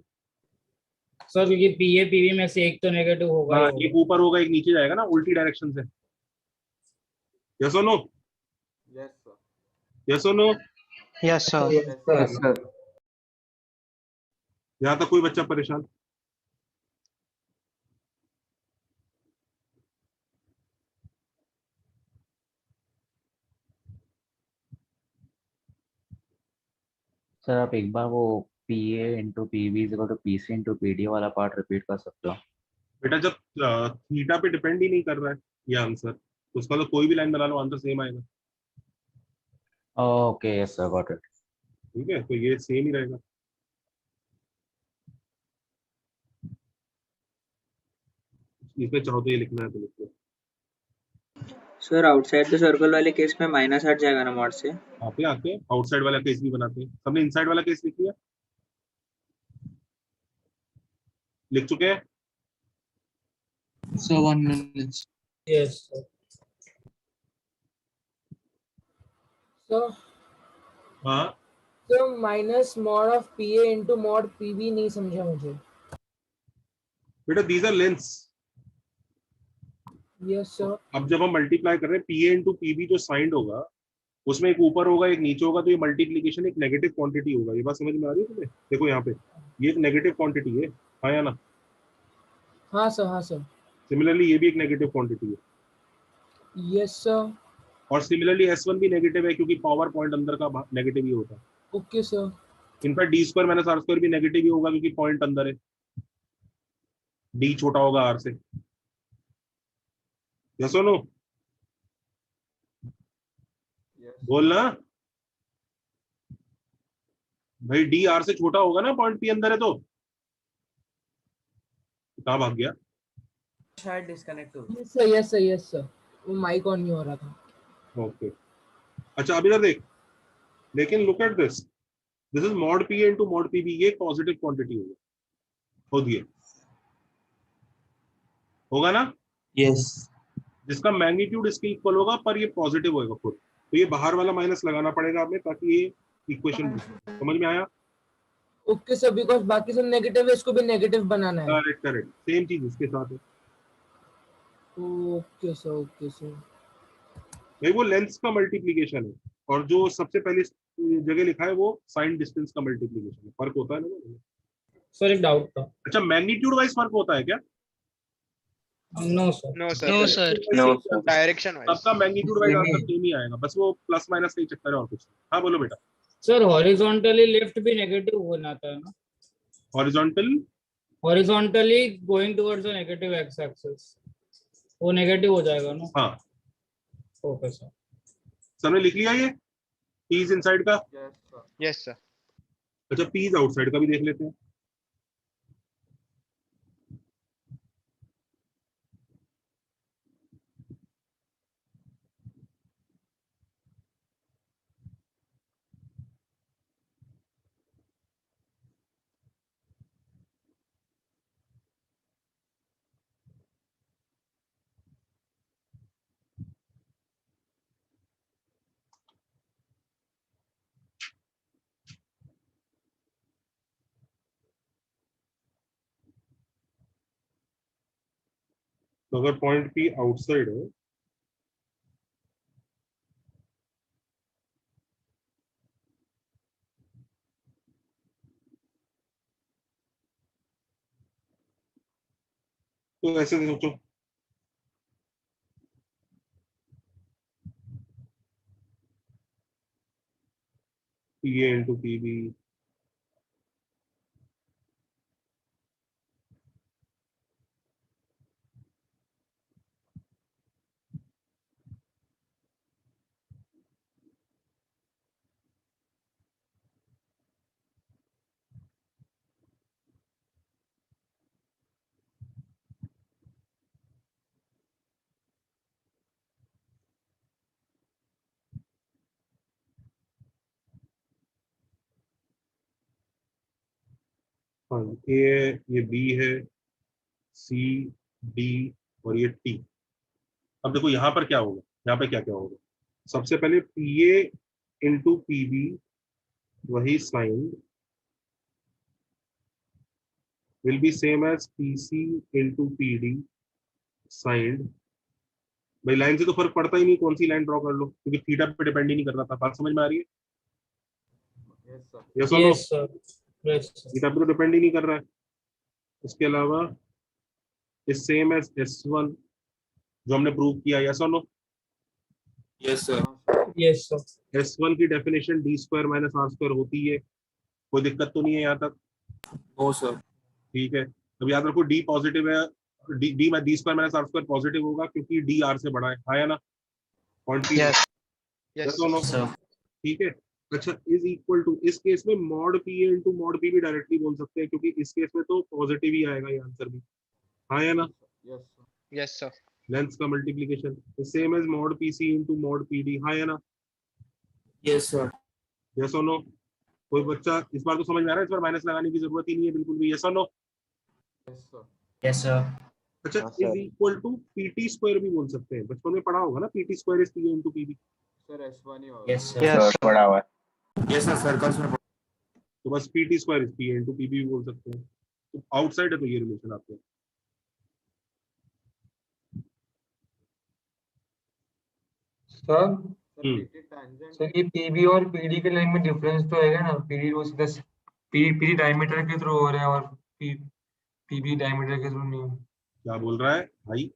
सर क्योंकि PAPB में से एक तो नेगेटिव होगा ही हाँ होगा। एक ऊपर होगा एक नीचे जाएगा ना, उल्टी डायरेक्शन से, यस और नो? Yes sir. यस और no? Yes, sir. Yes, sir. यहां तक कोई बच्चा परेशान? सर आप एक बार वो PA into PB is equal to PC into PD वाला पार्ट रिपीट कर सकते हो? बेटा जब थीटा पे डिपेंड ही नहीं कर रहा है ये आंसर, तो उसका तो कोई भी लाइन बना लो आंसर सेम आएगा, okay yes sir got it. ठीक है, तो ये सेम ही रहेगा। इसमें चाहो तो ये लिखना है तो लिख लो। सर आउटसाइड द सर्कल वाले केस में माइनस हट जाएगा ना मॉड से? आते आते आउटसाइड वाला केस भी बनाते हैं, सबने इनसाइड वाला केस लिख लिया? लिख चुके हैं? So 1 minute. Yes sir So हाँ so minus mod of PA into mod PB नहीं समझा मुझे। बेटा these are lengths. Yes sir. अब जब हम मल्टीप्लाई कर रहे हैं PA इंटू PB जो साइंड होगा उसमें एक ऊपर होगा एक नीचे होगा, तो ये मल्टीप्लीकेशन एक नेगेटिव क्वांटिटी होगा, ये बात समझ में आ रही है तुम्हें? देखो यहाँ पे ये एक नेगेटिव क्वांटिटी है, हाँ या ना? हाँ सर हाँ सर। सिमिलरली ये भी एक नेगेटिव क्वांटिटी है, Yes sir. और सिमिलरली S1 भी नेगेटिव है क्योंकि पावर पॉइंट अंदर का नेगेटिव ही होता है। Okay sir. In fact D square minus R square भी नेगेटिव ही होगा क्योंकि पॉइंट अंदर है, D छोटा होगा R से, यस और नो? बोलना भाई, D R से छोटा होगा ना, पॉइंट P अंदर है तो कहाँ भाग गया? शायद डिस्कनेक्ट हो गया। Yes sir yes sir yes sir. वो माइक ऑन नहीं हो रहा था। ओके अच्छा अब इधर देख, लेकिन look at this, this is mod PA into mod PB, ये पॉजिटिव क्वांटिटी होगी, होगा ना? Yes. जिसका मैग्नीट्यूड इसके इक्वल होगा पर ये पॉजिटिव होगा खुद, तो ये बाहर वाला माइनस लगाना पड़ेगा हमें ताकि ये इक्वेशन समझ में आया? ओके सर, बिकॉज बाकी सब नेगेटिव है, इसको भी नेगेटिव बनाना है। करेक्ट करेक्ट, सेम चीज इसके साथ है। Okay sir okay sir. भाई वो लेंथ्स का मल्टीप्लिकेशन है, और जो सबसे पहले जगह लिखा है वो साइन डिस्टेंस का मल्टीप्लीकेशन है, फर्क होता है ना। सर एक डाउट था। अच्छा मैग्नीट्यूड वाइज फर्क होता है क्या? No sir. No sir, No, sir. No, sir. Direction wise सबका मैग्नीट्यूड वाइज Same आंसर ही। सेम ही आएगा, बस वो प्लस माइनस का ही चक्कर है और कुछ नहीं। हाँ बोलो बेटा। सर हॉरिजॉन्टली लेफ्ट भी नेगेटिव होना था ना, horizontal horizontally going towards the negative x axis, वो नेगेटिव हो जाएगा ना। हाँ ओके सर। सबने लिख लिया ये पीज इनसाइड का? Yes, sir. Yes sir. अच्छा पीज आउटसाइड का भी देख लेते हैं। तो अगर पॉइंट पी आउटसाइड है तो ऐसे सोचो, P A into P B हाँ ए है, ये बी है, सी डी और ये टी। अब देखो यहाँ पर क्या होगा, यहाँ पे क्या क्या होगा। सबसे पहले P A into P B वही sign will be same as P C into P D signed. भाई लाइन से तो फर्क पड़ता ही नहीं, कौन सी लाइन ड्रॉ कर लो, क्योंकि थीटा पे डिपेंड ही नहीं कर रहा था। बात समझ में आ रही है? Yes, sir. यस और no? Yes sir. Yes sir. Theta पे तो डिपेंड ही नहीं कर रहा है। इसके अलावा इज सेम एज S1 जो हमने प्रूव किया। यस और no? Yes sir. Yes sir. S1 की definition D square minus R square होती है, कोई दिक्कत तो नहीं है यहाँ तक? No sir. ठीक है, अब याद रखो डी पॉजिटिव है, D square minus R square positive होगा क्योंकि डी आर से बड़ा है। हाँ या ना? Point P. Yes yes yes और नो? Sir. ठीक है। अच्छा इज इक्वल टू, इस केस में mod P A into mod P भी डायरेक्टली बोल सकते हैं, क्योंकि इस केस में तो पॉजिटिव ही आएगा ये आंसर भी। हाँ या ना? Yes, sir. Yes sir. Length का multiplication same as mod P C into mod P D. हाँ या ना? Yes sir. यस और नो? कोई बच्चा इस बार तो समझ में आ रहा है, इस बार माइनस लगाने की जरूरत ही नहीं है बिल्कुल भी। यस और no? Yes, sir. Yes, sir. अच्छा is equal to PT square भी बोल सकते हैं, बचपन में पढ़ा होगा ना, PT square is P into PB. Sir, S1 ही होगा। Yes, sir. यस पढ़ा हुआ है। यस सर, सर्कल्स में तो बस PT square is P into PB भी बोल सकते हैं। तो आउटसाइड है तो ये रिलेशन आपके। Sir Sir, PT tangent. Sir ये पीबी और पीडी के लाइन में डिफरेंस तो है ना, पीडी वो सीधा पीडी डायमीटर के थ्रू हो रहा है और पीबी डायमीटर के थ्रू नहीं है। क्या बोल रहा है भाई?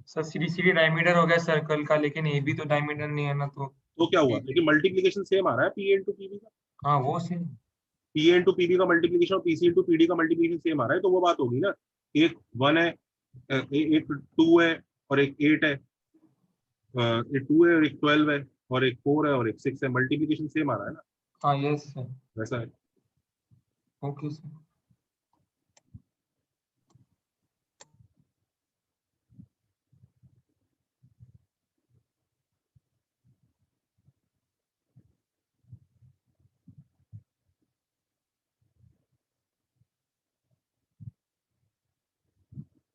सर सीधी सीधी डायमीटर हो गया सर्कल का, लेकिन ए भी तो डायमीटर नहीं है ना, तो क्या हुआ, लेकिन मल्टीप्लीकेशन सेम आ रहा है पी इंटू पीबी का। हाँ वो सेम। पी इंटू पीबी का मल्टीप्लीकेशन और पीसी इंटू पीडी का मल्टीप्लीकेशन सेम आ रहा है, तो वो बात होगी ना, एक 1 है, एक 2 है और एक 8 है, एक 2 है और एक 12 है और एक 4 है और एक 6 है, मल्टीप्लीकेशन सेम आ रहा है ना। हाँ यस सर। वैसा है। Okay sir.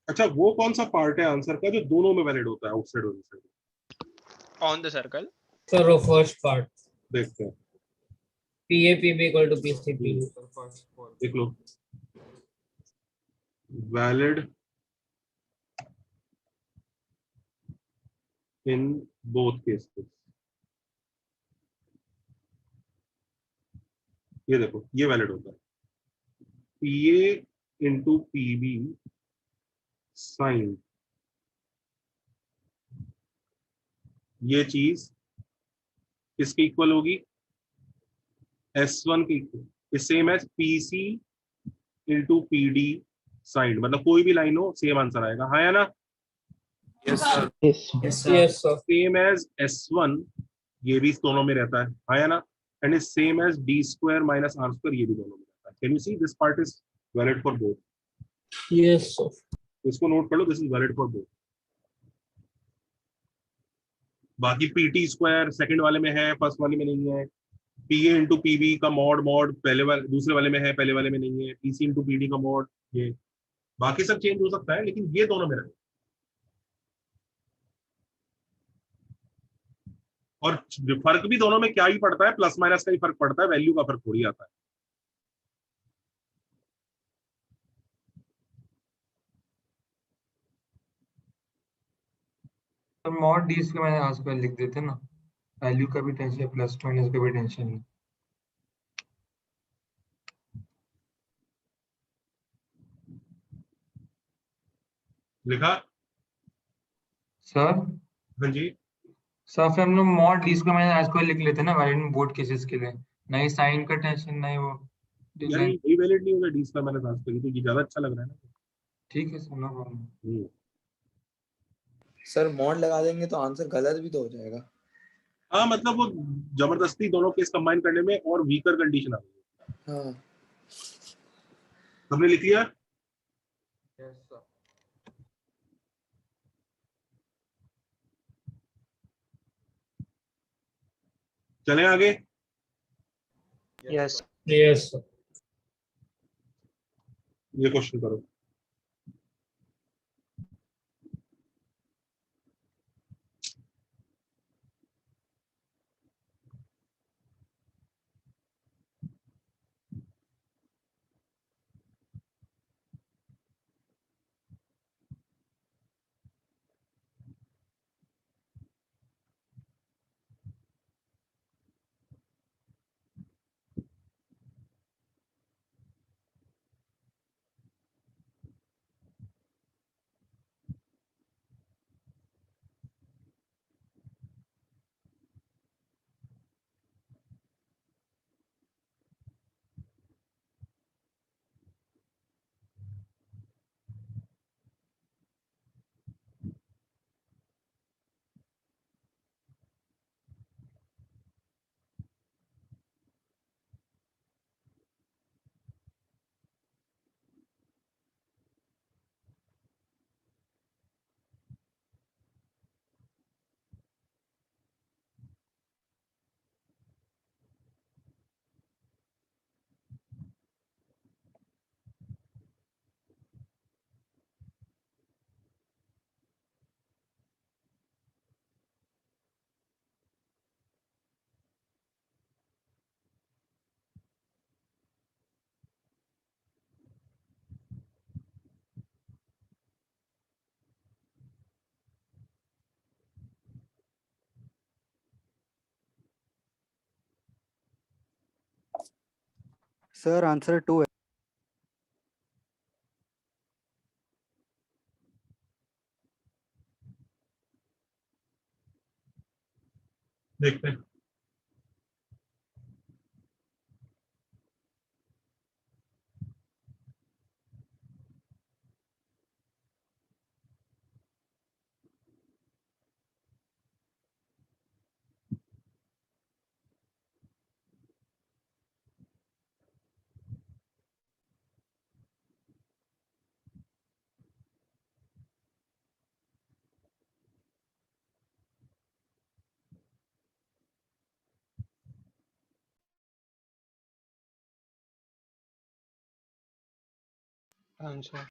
अच्छा वो कौन सा पार्ट है आंसर का जो दोनों में वैलिड होता है, आउटसाइड और inside? On the circle. Sir वो फर्स्ट पार्ट देखते हैं, PA PB equal to PC PB. Sir, first four. देख लो। Valid in both cases. ये देखो ये वैलिड होता है, पीए इंटू पीबी साइन, ये चीज किसके इक्वल होगी, S1 के equal, same as PC into PD sine, मतलब कोई भी लाइन हो सेम आंसर आएगा, हाँ या ना। Yes sir. Yes sir. Same as S1 ये भी दोनों में रहता है, हाँ या ना, and is same as D square minus R square, ये भी दोनों में रहता है। Can you see this part is valid for both. Yes sir. इसको नोट कर लो, this is valid for both. बाकी पीटी स्क्वायर सेकंड वाले में है, फर्स्ट वाले में नहीं है। पीए इंटू पीबी का मॉड मॉड पहले वाले दूसरे वाले में है, पहले वाले में नहीं है। पीसी इंटू पीडी का मॉड, ये बाकी सब चेंज हो सकता है, लेकिन ये दोनों में रहे। और फर्क भी दोनों में क्या ही पड़ता है, प्लस माइनस का ही फर्क पड़ता है, वैल्यू का फर्क थोड़ी आता है। तो मॉड डी इसके मैंने आर स्क्वायर लिख देते ना, वैल्यू का भी टेंशन है, प्लस माइनस का भी टेंशन नहीं। लिखा सर हाँ जी, सर फिर हम लोग मॉड डी इसके मैंने आर स्क्वायर लिख लेते ना वैलिड में बोर्ड केसेस के लिए, नहीं साइन का टेंशन नहीं वो यार डिजाइन। ये वैलिड नहीं होगा D square minus R square, तो ये ज्यादा अच्छा लग रहा है ना। ठीक है sir, no problem. Sir mod लगा देंगे तो आंसर गलत भी तो हो जाएगा। हाँ मतलब वो जबरदस्ती दोनों केस कंबाइन करने में और वीकर कंडीशन आ गई। हाँ हमने लिख लिया। Yes sir. चलें आगे। Yes yes sir. ये क्वेश्चन करो। सर आंसर 2 है। देखते हैं। आंसर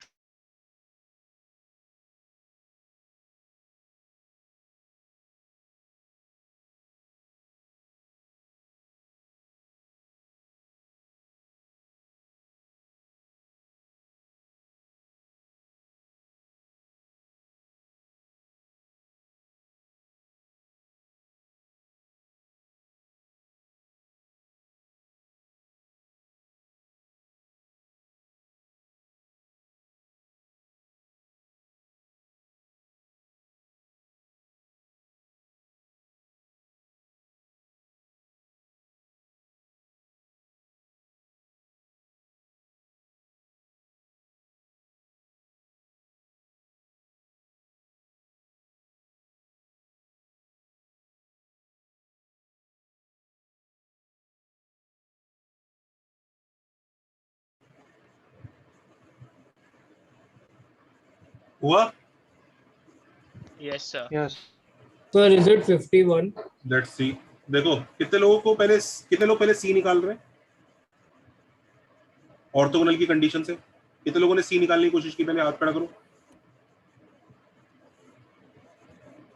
हुआ? Yes, sir. Yes. Sir, is it 51? Let's see. देखो कितने लोग पहले सी निकाल रहे हैं ऑर्थोगोनल की कंडीशन से? कितने लोगों ने सी निकालने की कोशिश की? पहले हाथ खड़ा करो।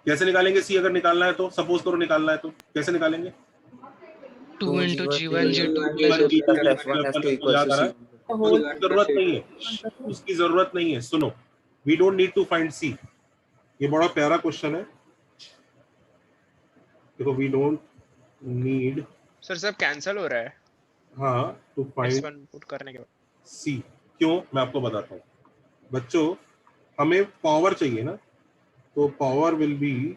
कैसे निकालेंगे सी? अगर निकालना है तो सपोज करो निकालना है तो कैसे निकालेंगे? 2 into G1, G2 plus याद आ रहा है? उसकी जरूरत नहीं है, उसकी जरूरत नहीं है। सुनो, we don't need to find C. ये बड़ा प्यारा क्वेश्चन है। देखो, वी डोंट नीड सर सब कैंसिल हो रहा है टू फाइंड S1 पुट करने के बाद। सी। क्यों? मैं आपको बताता हूँ बच्चों। हमें पावर चाहिए ना, तो power will be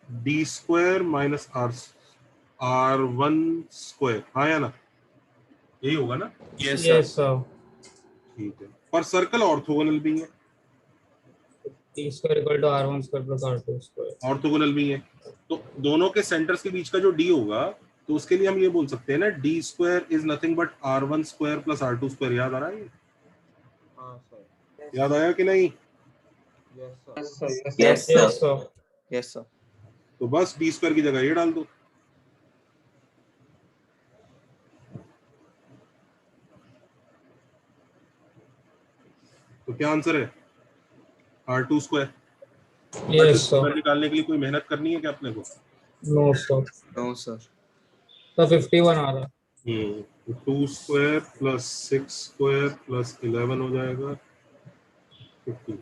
D square minus R1 square. हाँ या ना? यही होगा ना? Yes, sir. ठीक है। पर सर्कल ऑर्थोगोनल भी है। T square equal to R1 square plus R2 square. Orthogonal भी है, तो दोनों के सेंटर्स के बीच का जो डी होगा, तो उसके लिए हम ये बोल सकते हैं ना, D square is nothing but R1 square plus R2 square. याद आ रहा है? हाँ सर। याद आया कि नहीं? Yes sir. Yes, sir. Yes, sir. तो बस डी स्क्वायर की जगह ये डाल दो। तो क्या आंसर है? R2 square. Yes, sir. निकालने के लिए कोई मेहनत करनी है क्या अपने को? No, sir. No, sir. तो 51 आ रहा है। 2 स्क्वायर प्लस 6 स्क्वायर प्लस 11 हो जाएगा 50।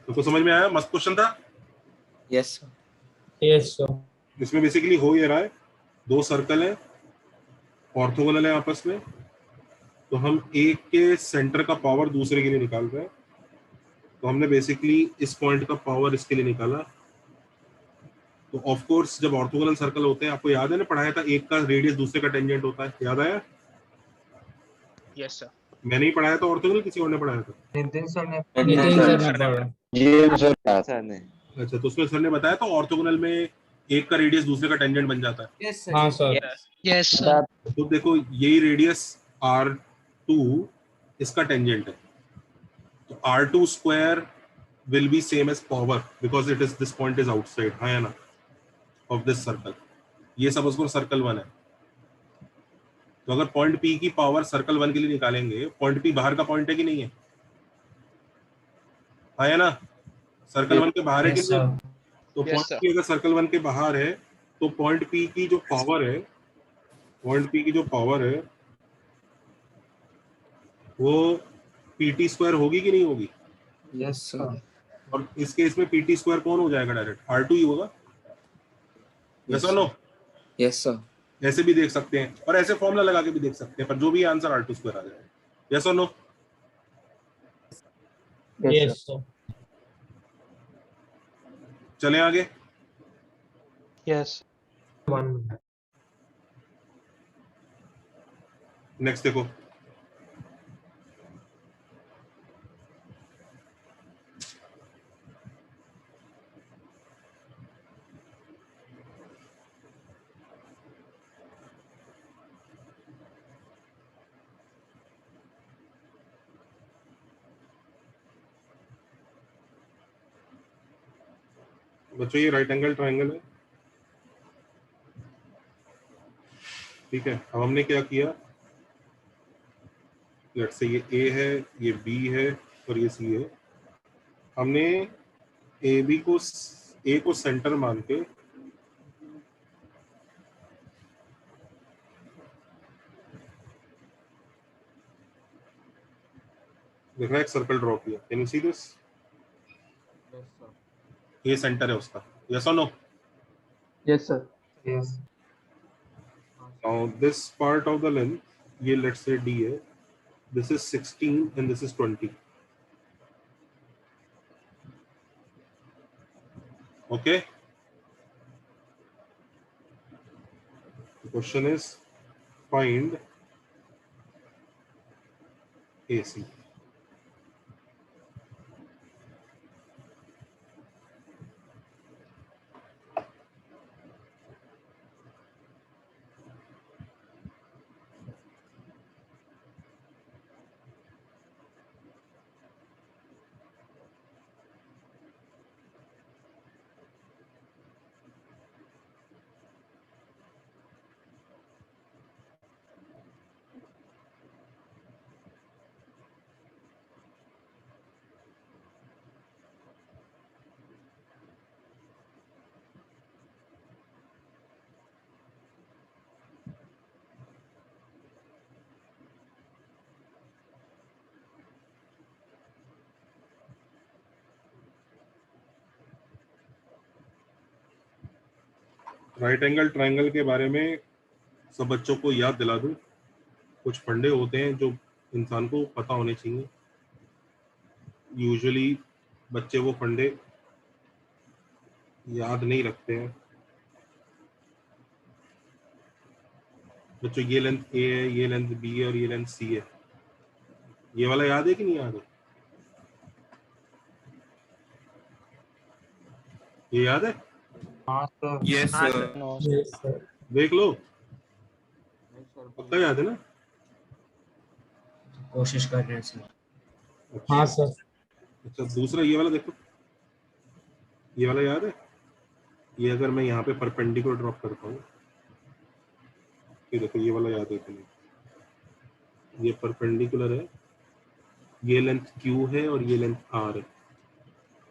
तो समझ में आया? मस्त क्वेश्चन था। Yes, sir. Yes, sir. इसमें बेसिकली हो ये रहा है, दो सर्कल है, ऑर्थोगोनल है आपस में, तो हम एक के सेंटर का पावर दूसरे के लिए निकाल रहे हैं। तो हमने बेसिकली इस पॉइंट का पावर इसके लिए निकाला। तो ऑफ कोर्स जब ऑर्थोगोनल सर्कल होते हैं, आपको याद है ना, पढ़ाया था, एक का रेडियस दूसरे का टेंजेंट होता है। याद आया? Yes, sir. मैंने ही पढ़ाया था ऑर्थोगोनल, किसी और ने पढ़ाया था? नितिन सर ने नितिन सर ने पढ़ा। जी सर ने। अच्छा, तो उसमें सर ने बताया था ऑर्थोगोनल में एक का रेडियस दूसरे का टेंजेंट बन जाता है। Yes sir. हाँ सर। Yes, sir. तो देखो, यही रेडियस R2 इसका टेंजेंट है, तो R2 square will be same as power because it is this point is outside, हाँ या ना, of this circle। ये सपोज करो सर्कल 1 है, तो अगर पॉइंट P की पावर सर्कल 1 के लिए निकालेंगे, पॉइंट P बाहर का पॉइंट है कि नहीं है? हाँ या ना? सर्कल 1 के बाहर है कि Yes, नहीं? sir. तो Yes, पॉइंट sir. P अगर सर्कल 1 के बाहर है, तो पॉइंट P की जो पावर है, पॉइंट P की जो पावर है वो PT स्क्वायर होगी कि नहीं होगी? Yes, sir. और इस केस में PT स्क्वायर कौन हो जाएगा? डायरेक्ट R2 ही होगा। Yes, यस और नो? Yes, sir. ऐसे भी देख सकते हैं और ऐसे फॉर्मूला लगा के भी देख सकते हैं, पर जो भी आंसर R2 स्क्वायर आ जाएगा। यस और नो? Yes, sir. चलें आगे। Yes. नेक्स्ट देखो, बच्चों ये राइट एंगल ट्रायंगल है, ठीक है। अब हमने क्या किया, लेट्स से ये A है, ये B है और ये C है। हमने A को सेंटर मान के देख रहा है, एक सर्कल ड्रॉ किया। Can you see this? Yes sir. ये सेंटर है उसका। यस और no? Yes sir. Yes Now this part of the length, ये let's say D है, this is 16 and this is 20. Okay? The question is find AC. Right angle triangle के बारे में सब बच्चों को याद दिला दूं, कुछ फंडे होते हैं जो इंसान को पता होने चाहिए। यूजुअली बच्चे वो फंडे याद नहीं रखते हैं। बच्चों ये लेंथ ए है, ये लेंथ बी है और ये लेंथ सी है, ये वाला याद है कि नहीं याद है? ये याद है? हाँ सर। Yes, हाँ sir. सर। देख लो, नहीं सर, पक्का याद है ना? कोशिश कर रहे हैं सर। अच्छा, हाँ सर। अच्छा दूसरा ये वाला देखो, ये वाला याद है? ये अगर मैं यहाँ पे परपेंडिकुलर ड्रॉप करता हूँ, ये देखो ये वाला याद है कि नहीं? ये परपेंडिकुलर है, ये लेंथ Q है और ये लेंथ R है।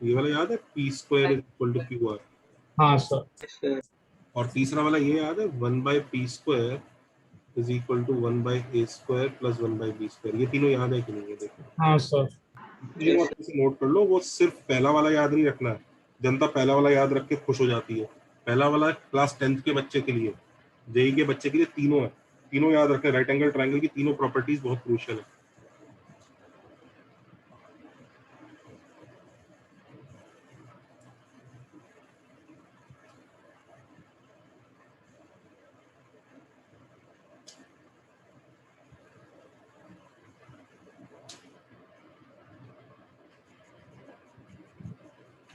ये वाला याद है? P square is equal to QR। हाँ सर। सर और तीसरा वाला ये याद है? 1/P square is equal to 1/A square plus 1/B square. ये तीनों याद है कि नहीं? ये देखो, हाँ सर। तीनों अच्छे से नोट कर लो। वो सिर्फ पहला वाला याद नहीं रखना है। जनता पहला वाला याद रख के खुश हो जाती है। पहला वाला क्लास 10th के बच्चे के लिए, जेई के बच्चे के लिए तीनों है। तीनों याद रखें। राइट एंगल ट्रायंगल की तीनों प्रॉपर्टीज बहुत क्रूशियल है।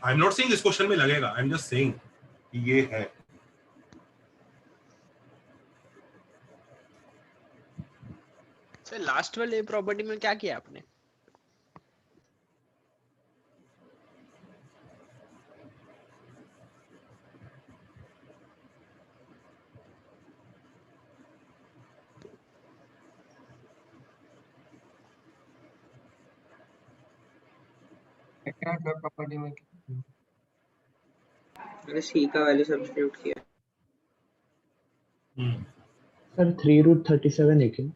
आई एम नॉट सेइंग इस क्वेश्चन में लगेगा, आई एम जस्ट सेइंग ये है। सर लास्ट वाले प्रॉपर्टी में क्या किया आपने? सेकंड थर्ड प्रॉपर्टी में मैंने सी का वैल्यू सब्स्टिट्यूट किया। सर 3√37 है क्या?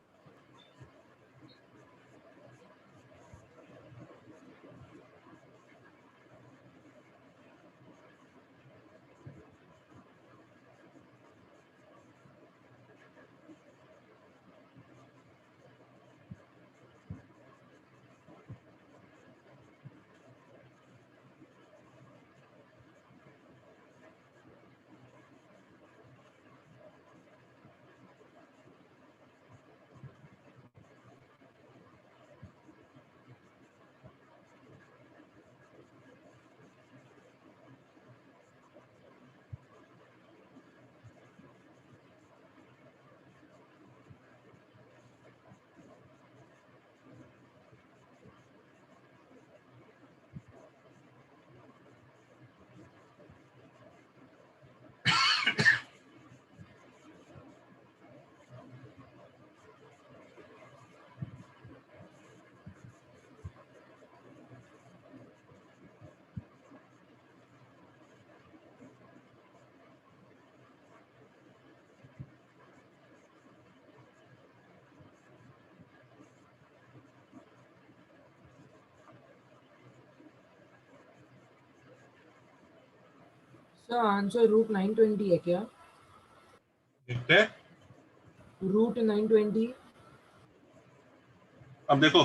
सर आंसर रूट 920 है क्या? देखते हैं। रूट 920। अब देखो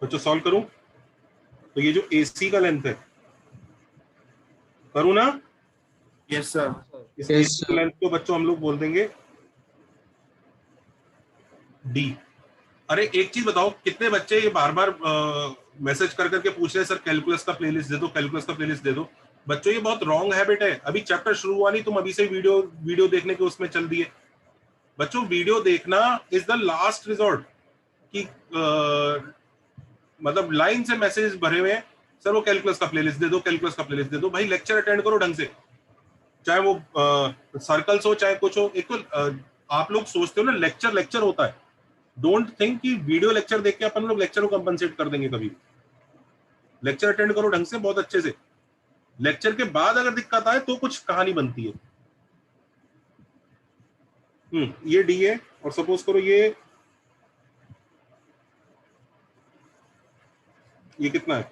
बच्चों, सॉल्व करूं तो ये जो AC का लेंथ है, करूं ना? Yes, sir. इस AC का लेंथ को बच्चों हम लोग बोल देंगे D। अरे एक चीज बताओ, कितने बच्चे ये बार बार मैसेज कर करके पूछ रहे हैं, सर कैलकुलस का प्लेलिस्ट दे दो, कैलकुलस का प्लेलिस्ट दे दो। बच्चों ये बहुत रॉन्ग हैबिट है। अभी चैप्टर शुरू हुआ नहीं, तुम अभी से वीडियो देखने के उसमें चल दिए। बच्चों वीडियो देखना इज द लास्ट रिजॉर्ट। कि मतलब लाइन से मैसेज भरे हुए हैं, सर वो कैलकुलस का प्लेलिस्ट दे दो, कैलकुलस का प्लेलिस्ट दे दो। भाई लेक्चर अटेंड करो ढंग से, चाहे वो सर्कल्स हो चाहे कुछ हो। एक तो आप लोग सोचते हो ना लेक्चर होता है। डोंट थिंक कि वीडियो लेक्चर देख के अपन लोग लेक्चर को कंपनसेट कर देंगे कभी। लेक्चर अटेंड करो ढंग से, बहुत अच्छे से। लेक्चर के बाद अगर दिक्कत आए तो कुछ कहानी बनती है। ये डी है, और सपोज करो ये कितना है?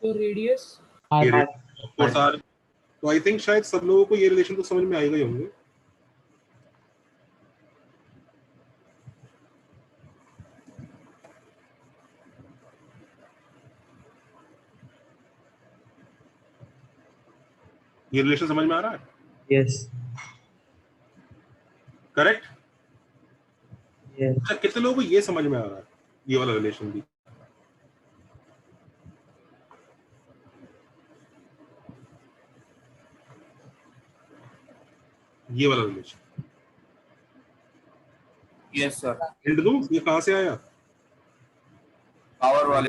तो रेडियस ये ऑफ कोर्स आर। तो आई थिंक शायद सब लोगों को ये रिलेशन तो समझ में आएगा ही होंगे। ये रिलेशन समझ में आ रहा है? Yes correct. यस अच्छा, कितने लोगों को ये समझ में आ रहा है, ये वाला रिलेशन भी? ये वाला रिलेशन यस सर। हिंट दूं, ये कहां से आया? पावर वाले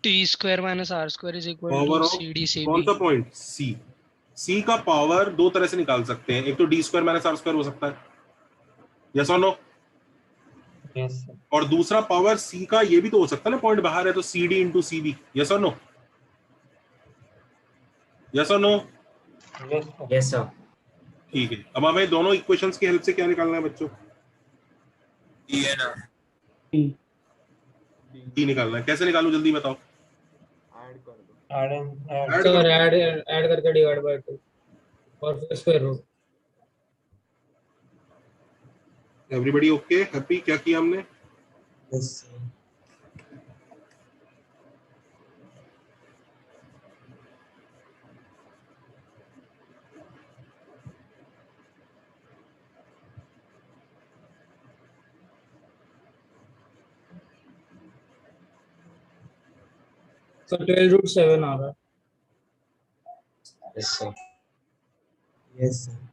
t square minus r square is equal power to of c d c कौन b. सा पॉइंट? सी। सी का पावर दो तरह से निकाल सकते हैं, एक तो D square minus R square हो सकता है, यस और नो, यस और दूसरा पावर सी का ये भी तो हो सकता है ना, पॉइंट बाहर है तो C D into C B, yes और नो? यस और नो? यस सर ठीक है, अब हमें दोनों इक्वेशंस की हेल्प से क्या निकालना है बच्चों? डी है ना। टी निकालना है। कैसे निकालूं, जल्दी बताओ। ऐड कर दो। ऐड सर करो। ऐड करके डिवाइड बाय 2 और फिर square root. Everybody okay, happy? क्या किया हमने? यस सर 12 रूट 7 आ रहा है। Yes sir yes sir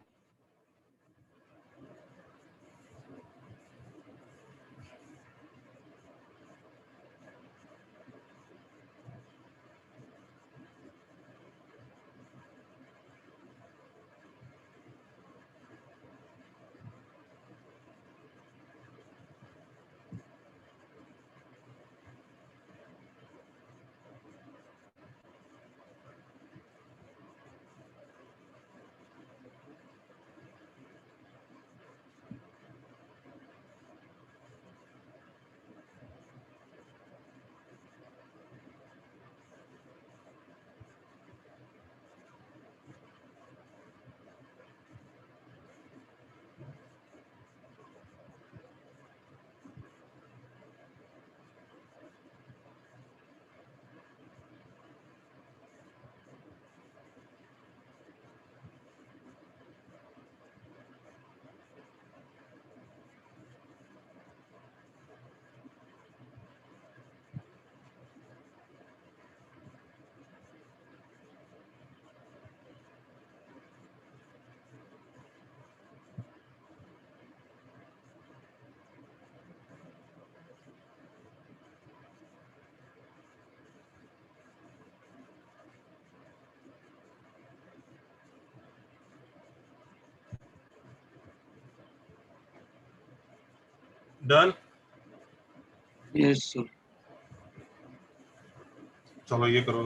done. Yes sir चलो ये करो।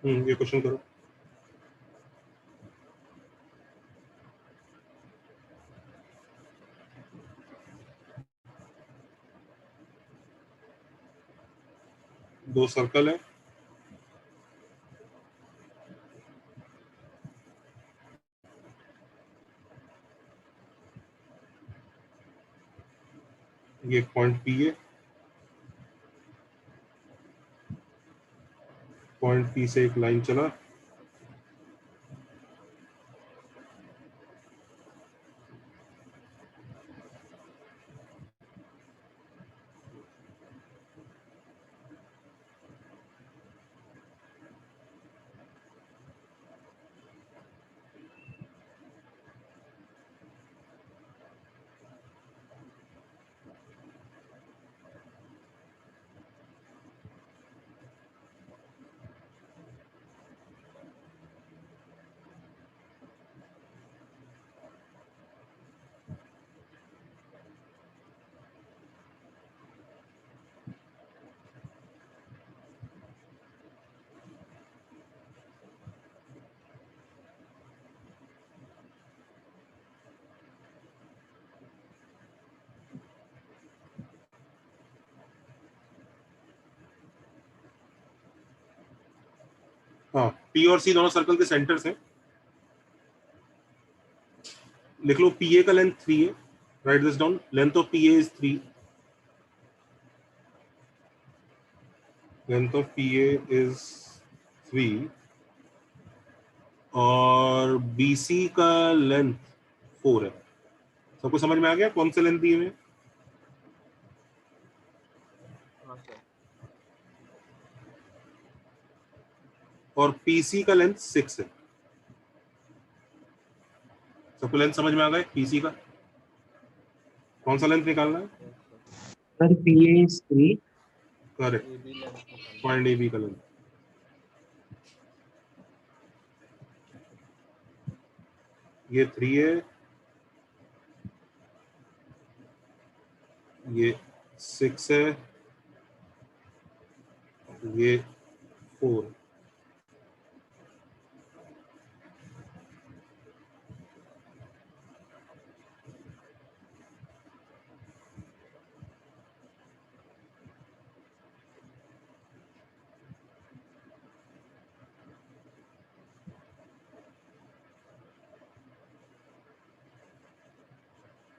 ये क्वेश्चन करो। दो सर्कल है, ये पॉइंट पी है, पॉइंट पी से एक लाइन चला, हाँ, P और C दोनों सर्कल के सेंटर्स हैं। लिख लो PA का लेंथ 3 है, right this down, length of PA is 3, length of PA is 3 और BC का लेंथ 4 है। सबको समझ में आ गया कौन से लेंथ दिए हुए हैं? हाँ सर। और PC का लेंथ 6 है। सबको लेंथ समझ में आ गया? PC का कौन सा लेंथ निकालना है? Sir PA is 3. Correct, AB length निकालना। पॉइंट AB का लेंथ। ये 3 है, ये 6 है, ये 4।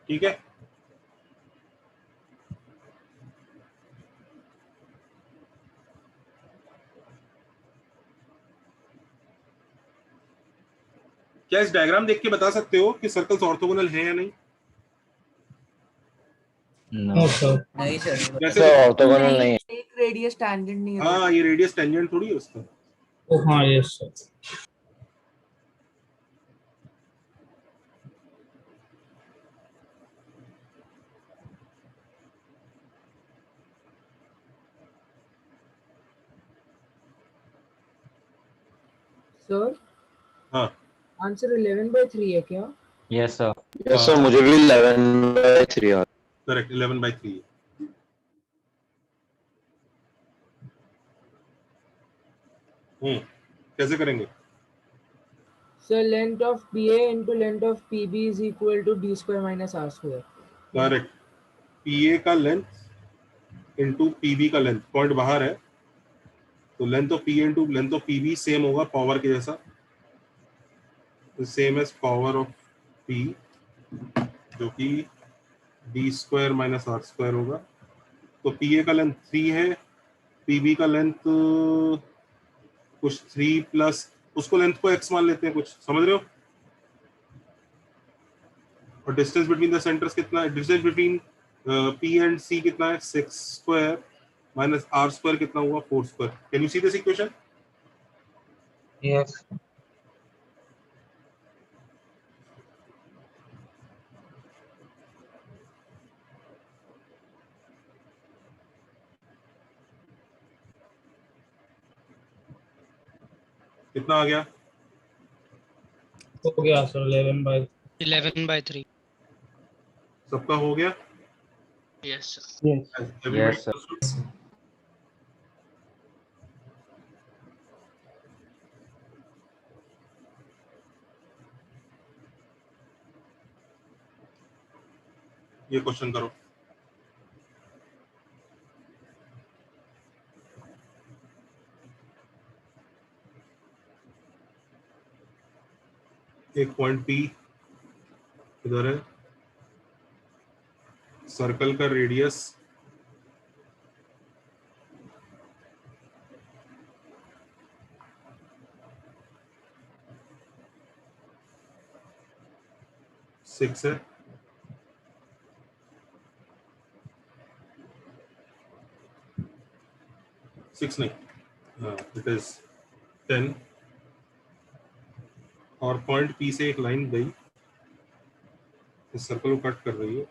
ठीक है, क्या इस डायग्राम देख के बता सकते हो कि सर्कल्स ऑर्थोगोनल हैं या नहीं? No sir. नहीं सर, कैसे? ऑर्थोगोनल नहीं है। एक रेडियस टैंजेंट नहीं है। हाँ, ये रेडियस टेंजेंट थोड़ी है उसका। ओ हाँ यस सर। सर हाँ आंसर 11/3 है क्या? Yes sir. यस सर, मुझे भी 11/3 याद। करेक्ट, 11/3 है। कैसे करेंगे? So length of PA into length of PB is equal to D square minus R square. Correct, PA का लेंथ इंटू PB का लेंथ, पॉइंट बाहर है तो length of PA into length of PB same होगा, power के जैसा, same as power of P, जो कि D square minus R square होगा। तो PA का लेंथ 3 है, PB का लेंथ कुछ 3 प्लस, उसको लेंथ को x मान लेते हैं, कुछ समझ रहे हो? और डिस्टेंस बिटवीन द सेंटर्स कितना है? Distance between P and C कितना है? 6 स्क्वायर माइनस R स्क्वायर कितना हुआ? 4 square. Can you see this equation? Yes. कितना आ गया? हो गया सर 11/3। सबका हो गया? Yes sir. Everybody Yes, sir. understood? ये क्वेश्चन करो। एक पॉइंट P इधर है, सर्कल का रेडियस सिक्स है, सिक्स नहीं, इट इज 10, और पॉइंट P से एक लाइन गई, इस सर्कल को कट कर रही है।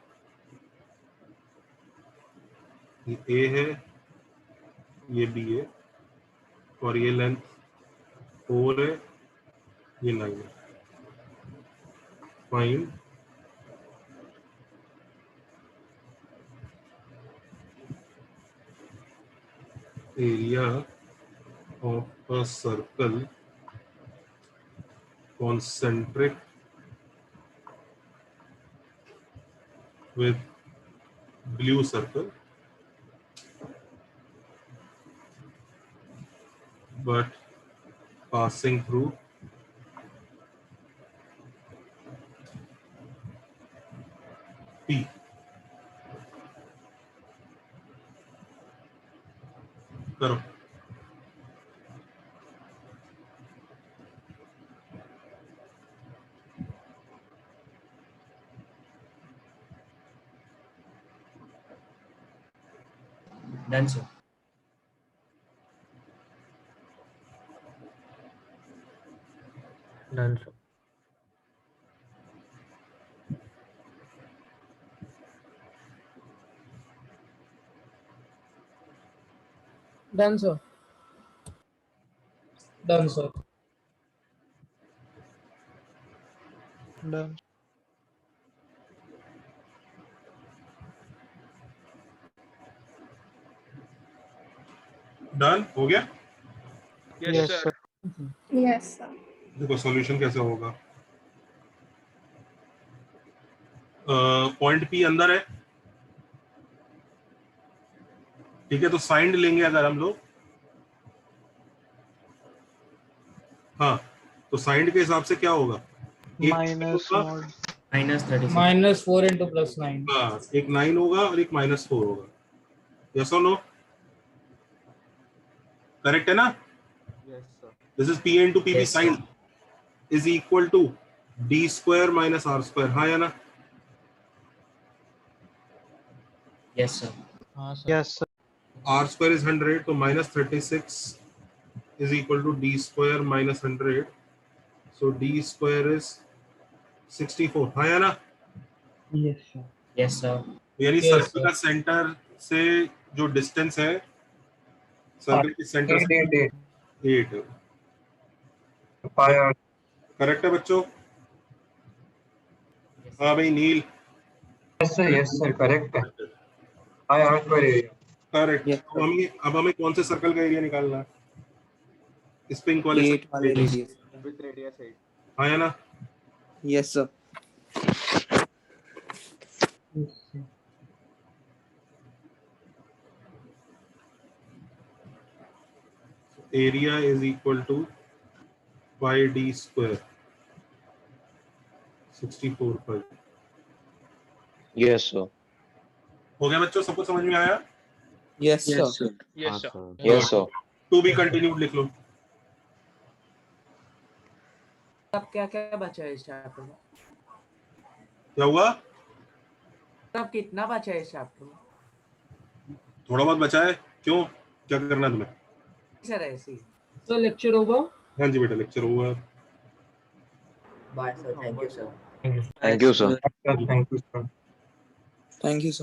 ये A है, ये B है, और ये लेंथ 4 है, ये 9 है। Find area of a circle concentric with blue circle, but passing through P. करो। Done, sir. Done, sir. Done, sir. Done, sir. Done. Done हो गया। Yes, sir. Yes, sir. देखो सॉल्यूशन कैसे होगा। पॉइंट पी अंदर है, ठीक है, तो साइन लेंगे अगर हम लोग, हाँ, तो साइन के हिसाब से क्या होगा, एक Minus होगा, mod. -36. -4 into +9. हाँ, एक 9 होगा और एक -4 होगा। यस और नो? करेक्ट है ना? Yes, sir. This is P into PV Yes, sir. Sine is equal to D square minus R square. हाँ या ना? Yes, sir. Yes, sir. R square is 100, तो -36 is equal to D square minus 100, so D square is 64। हाँ या ना? Yes, sir. Yes, sir. यानी Yes, circle sir. का centre से जो डिस्टेंस है, सर्कल के सेंटर से 8 करेक्ट है बच्चों? हाँ भाई नील, Yes, sir. Correct. I asked for area. Correct. Yes, अब हमें कौन से सर्कल का एरिया निकालना है? इस पिंक वाले 8 वाले रेडियस। With radius 8. हाँ या ना? Yes sir. Area is equal to pi D square 64 pi. Yes, sir. हो गया बच्चों, सबको समझ में आया? Yes Yes, sir. sir. Yes, sir. Yes, sir. To be continued लिख लो। अब क्या क्या बचा है इस चैप्टर में? क्या हुआ? अब कितना बचा है इस चैप्टर में? थोड़ा बहुत बचा है। क्यों, क्या करना है तुम्हें? सर ऐसे ही। So lecture over. हाँ जी बेटा, lecture over. Bye, sir. Thank you, sir. Thank you, sir. Thank you, sir. Thank you sir.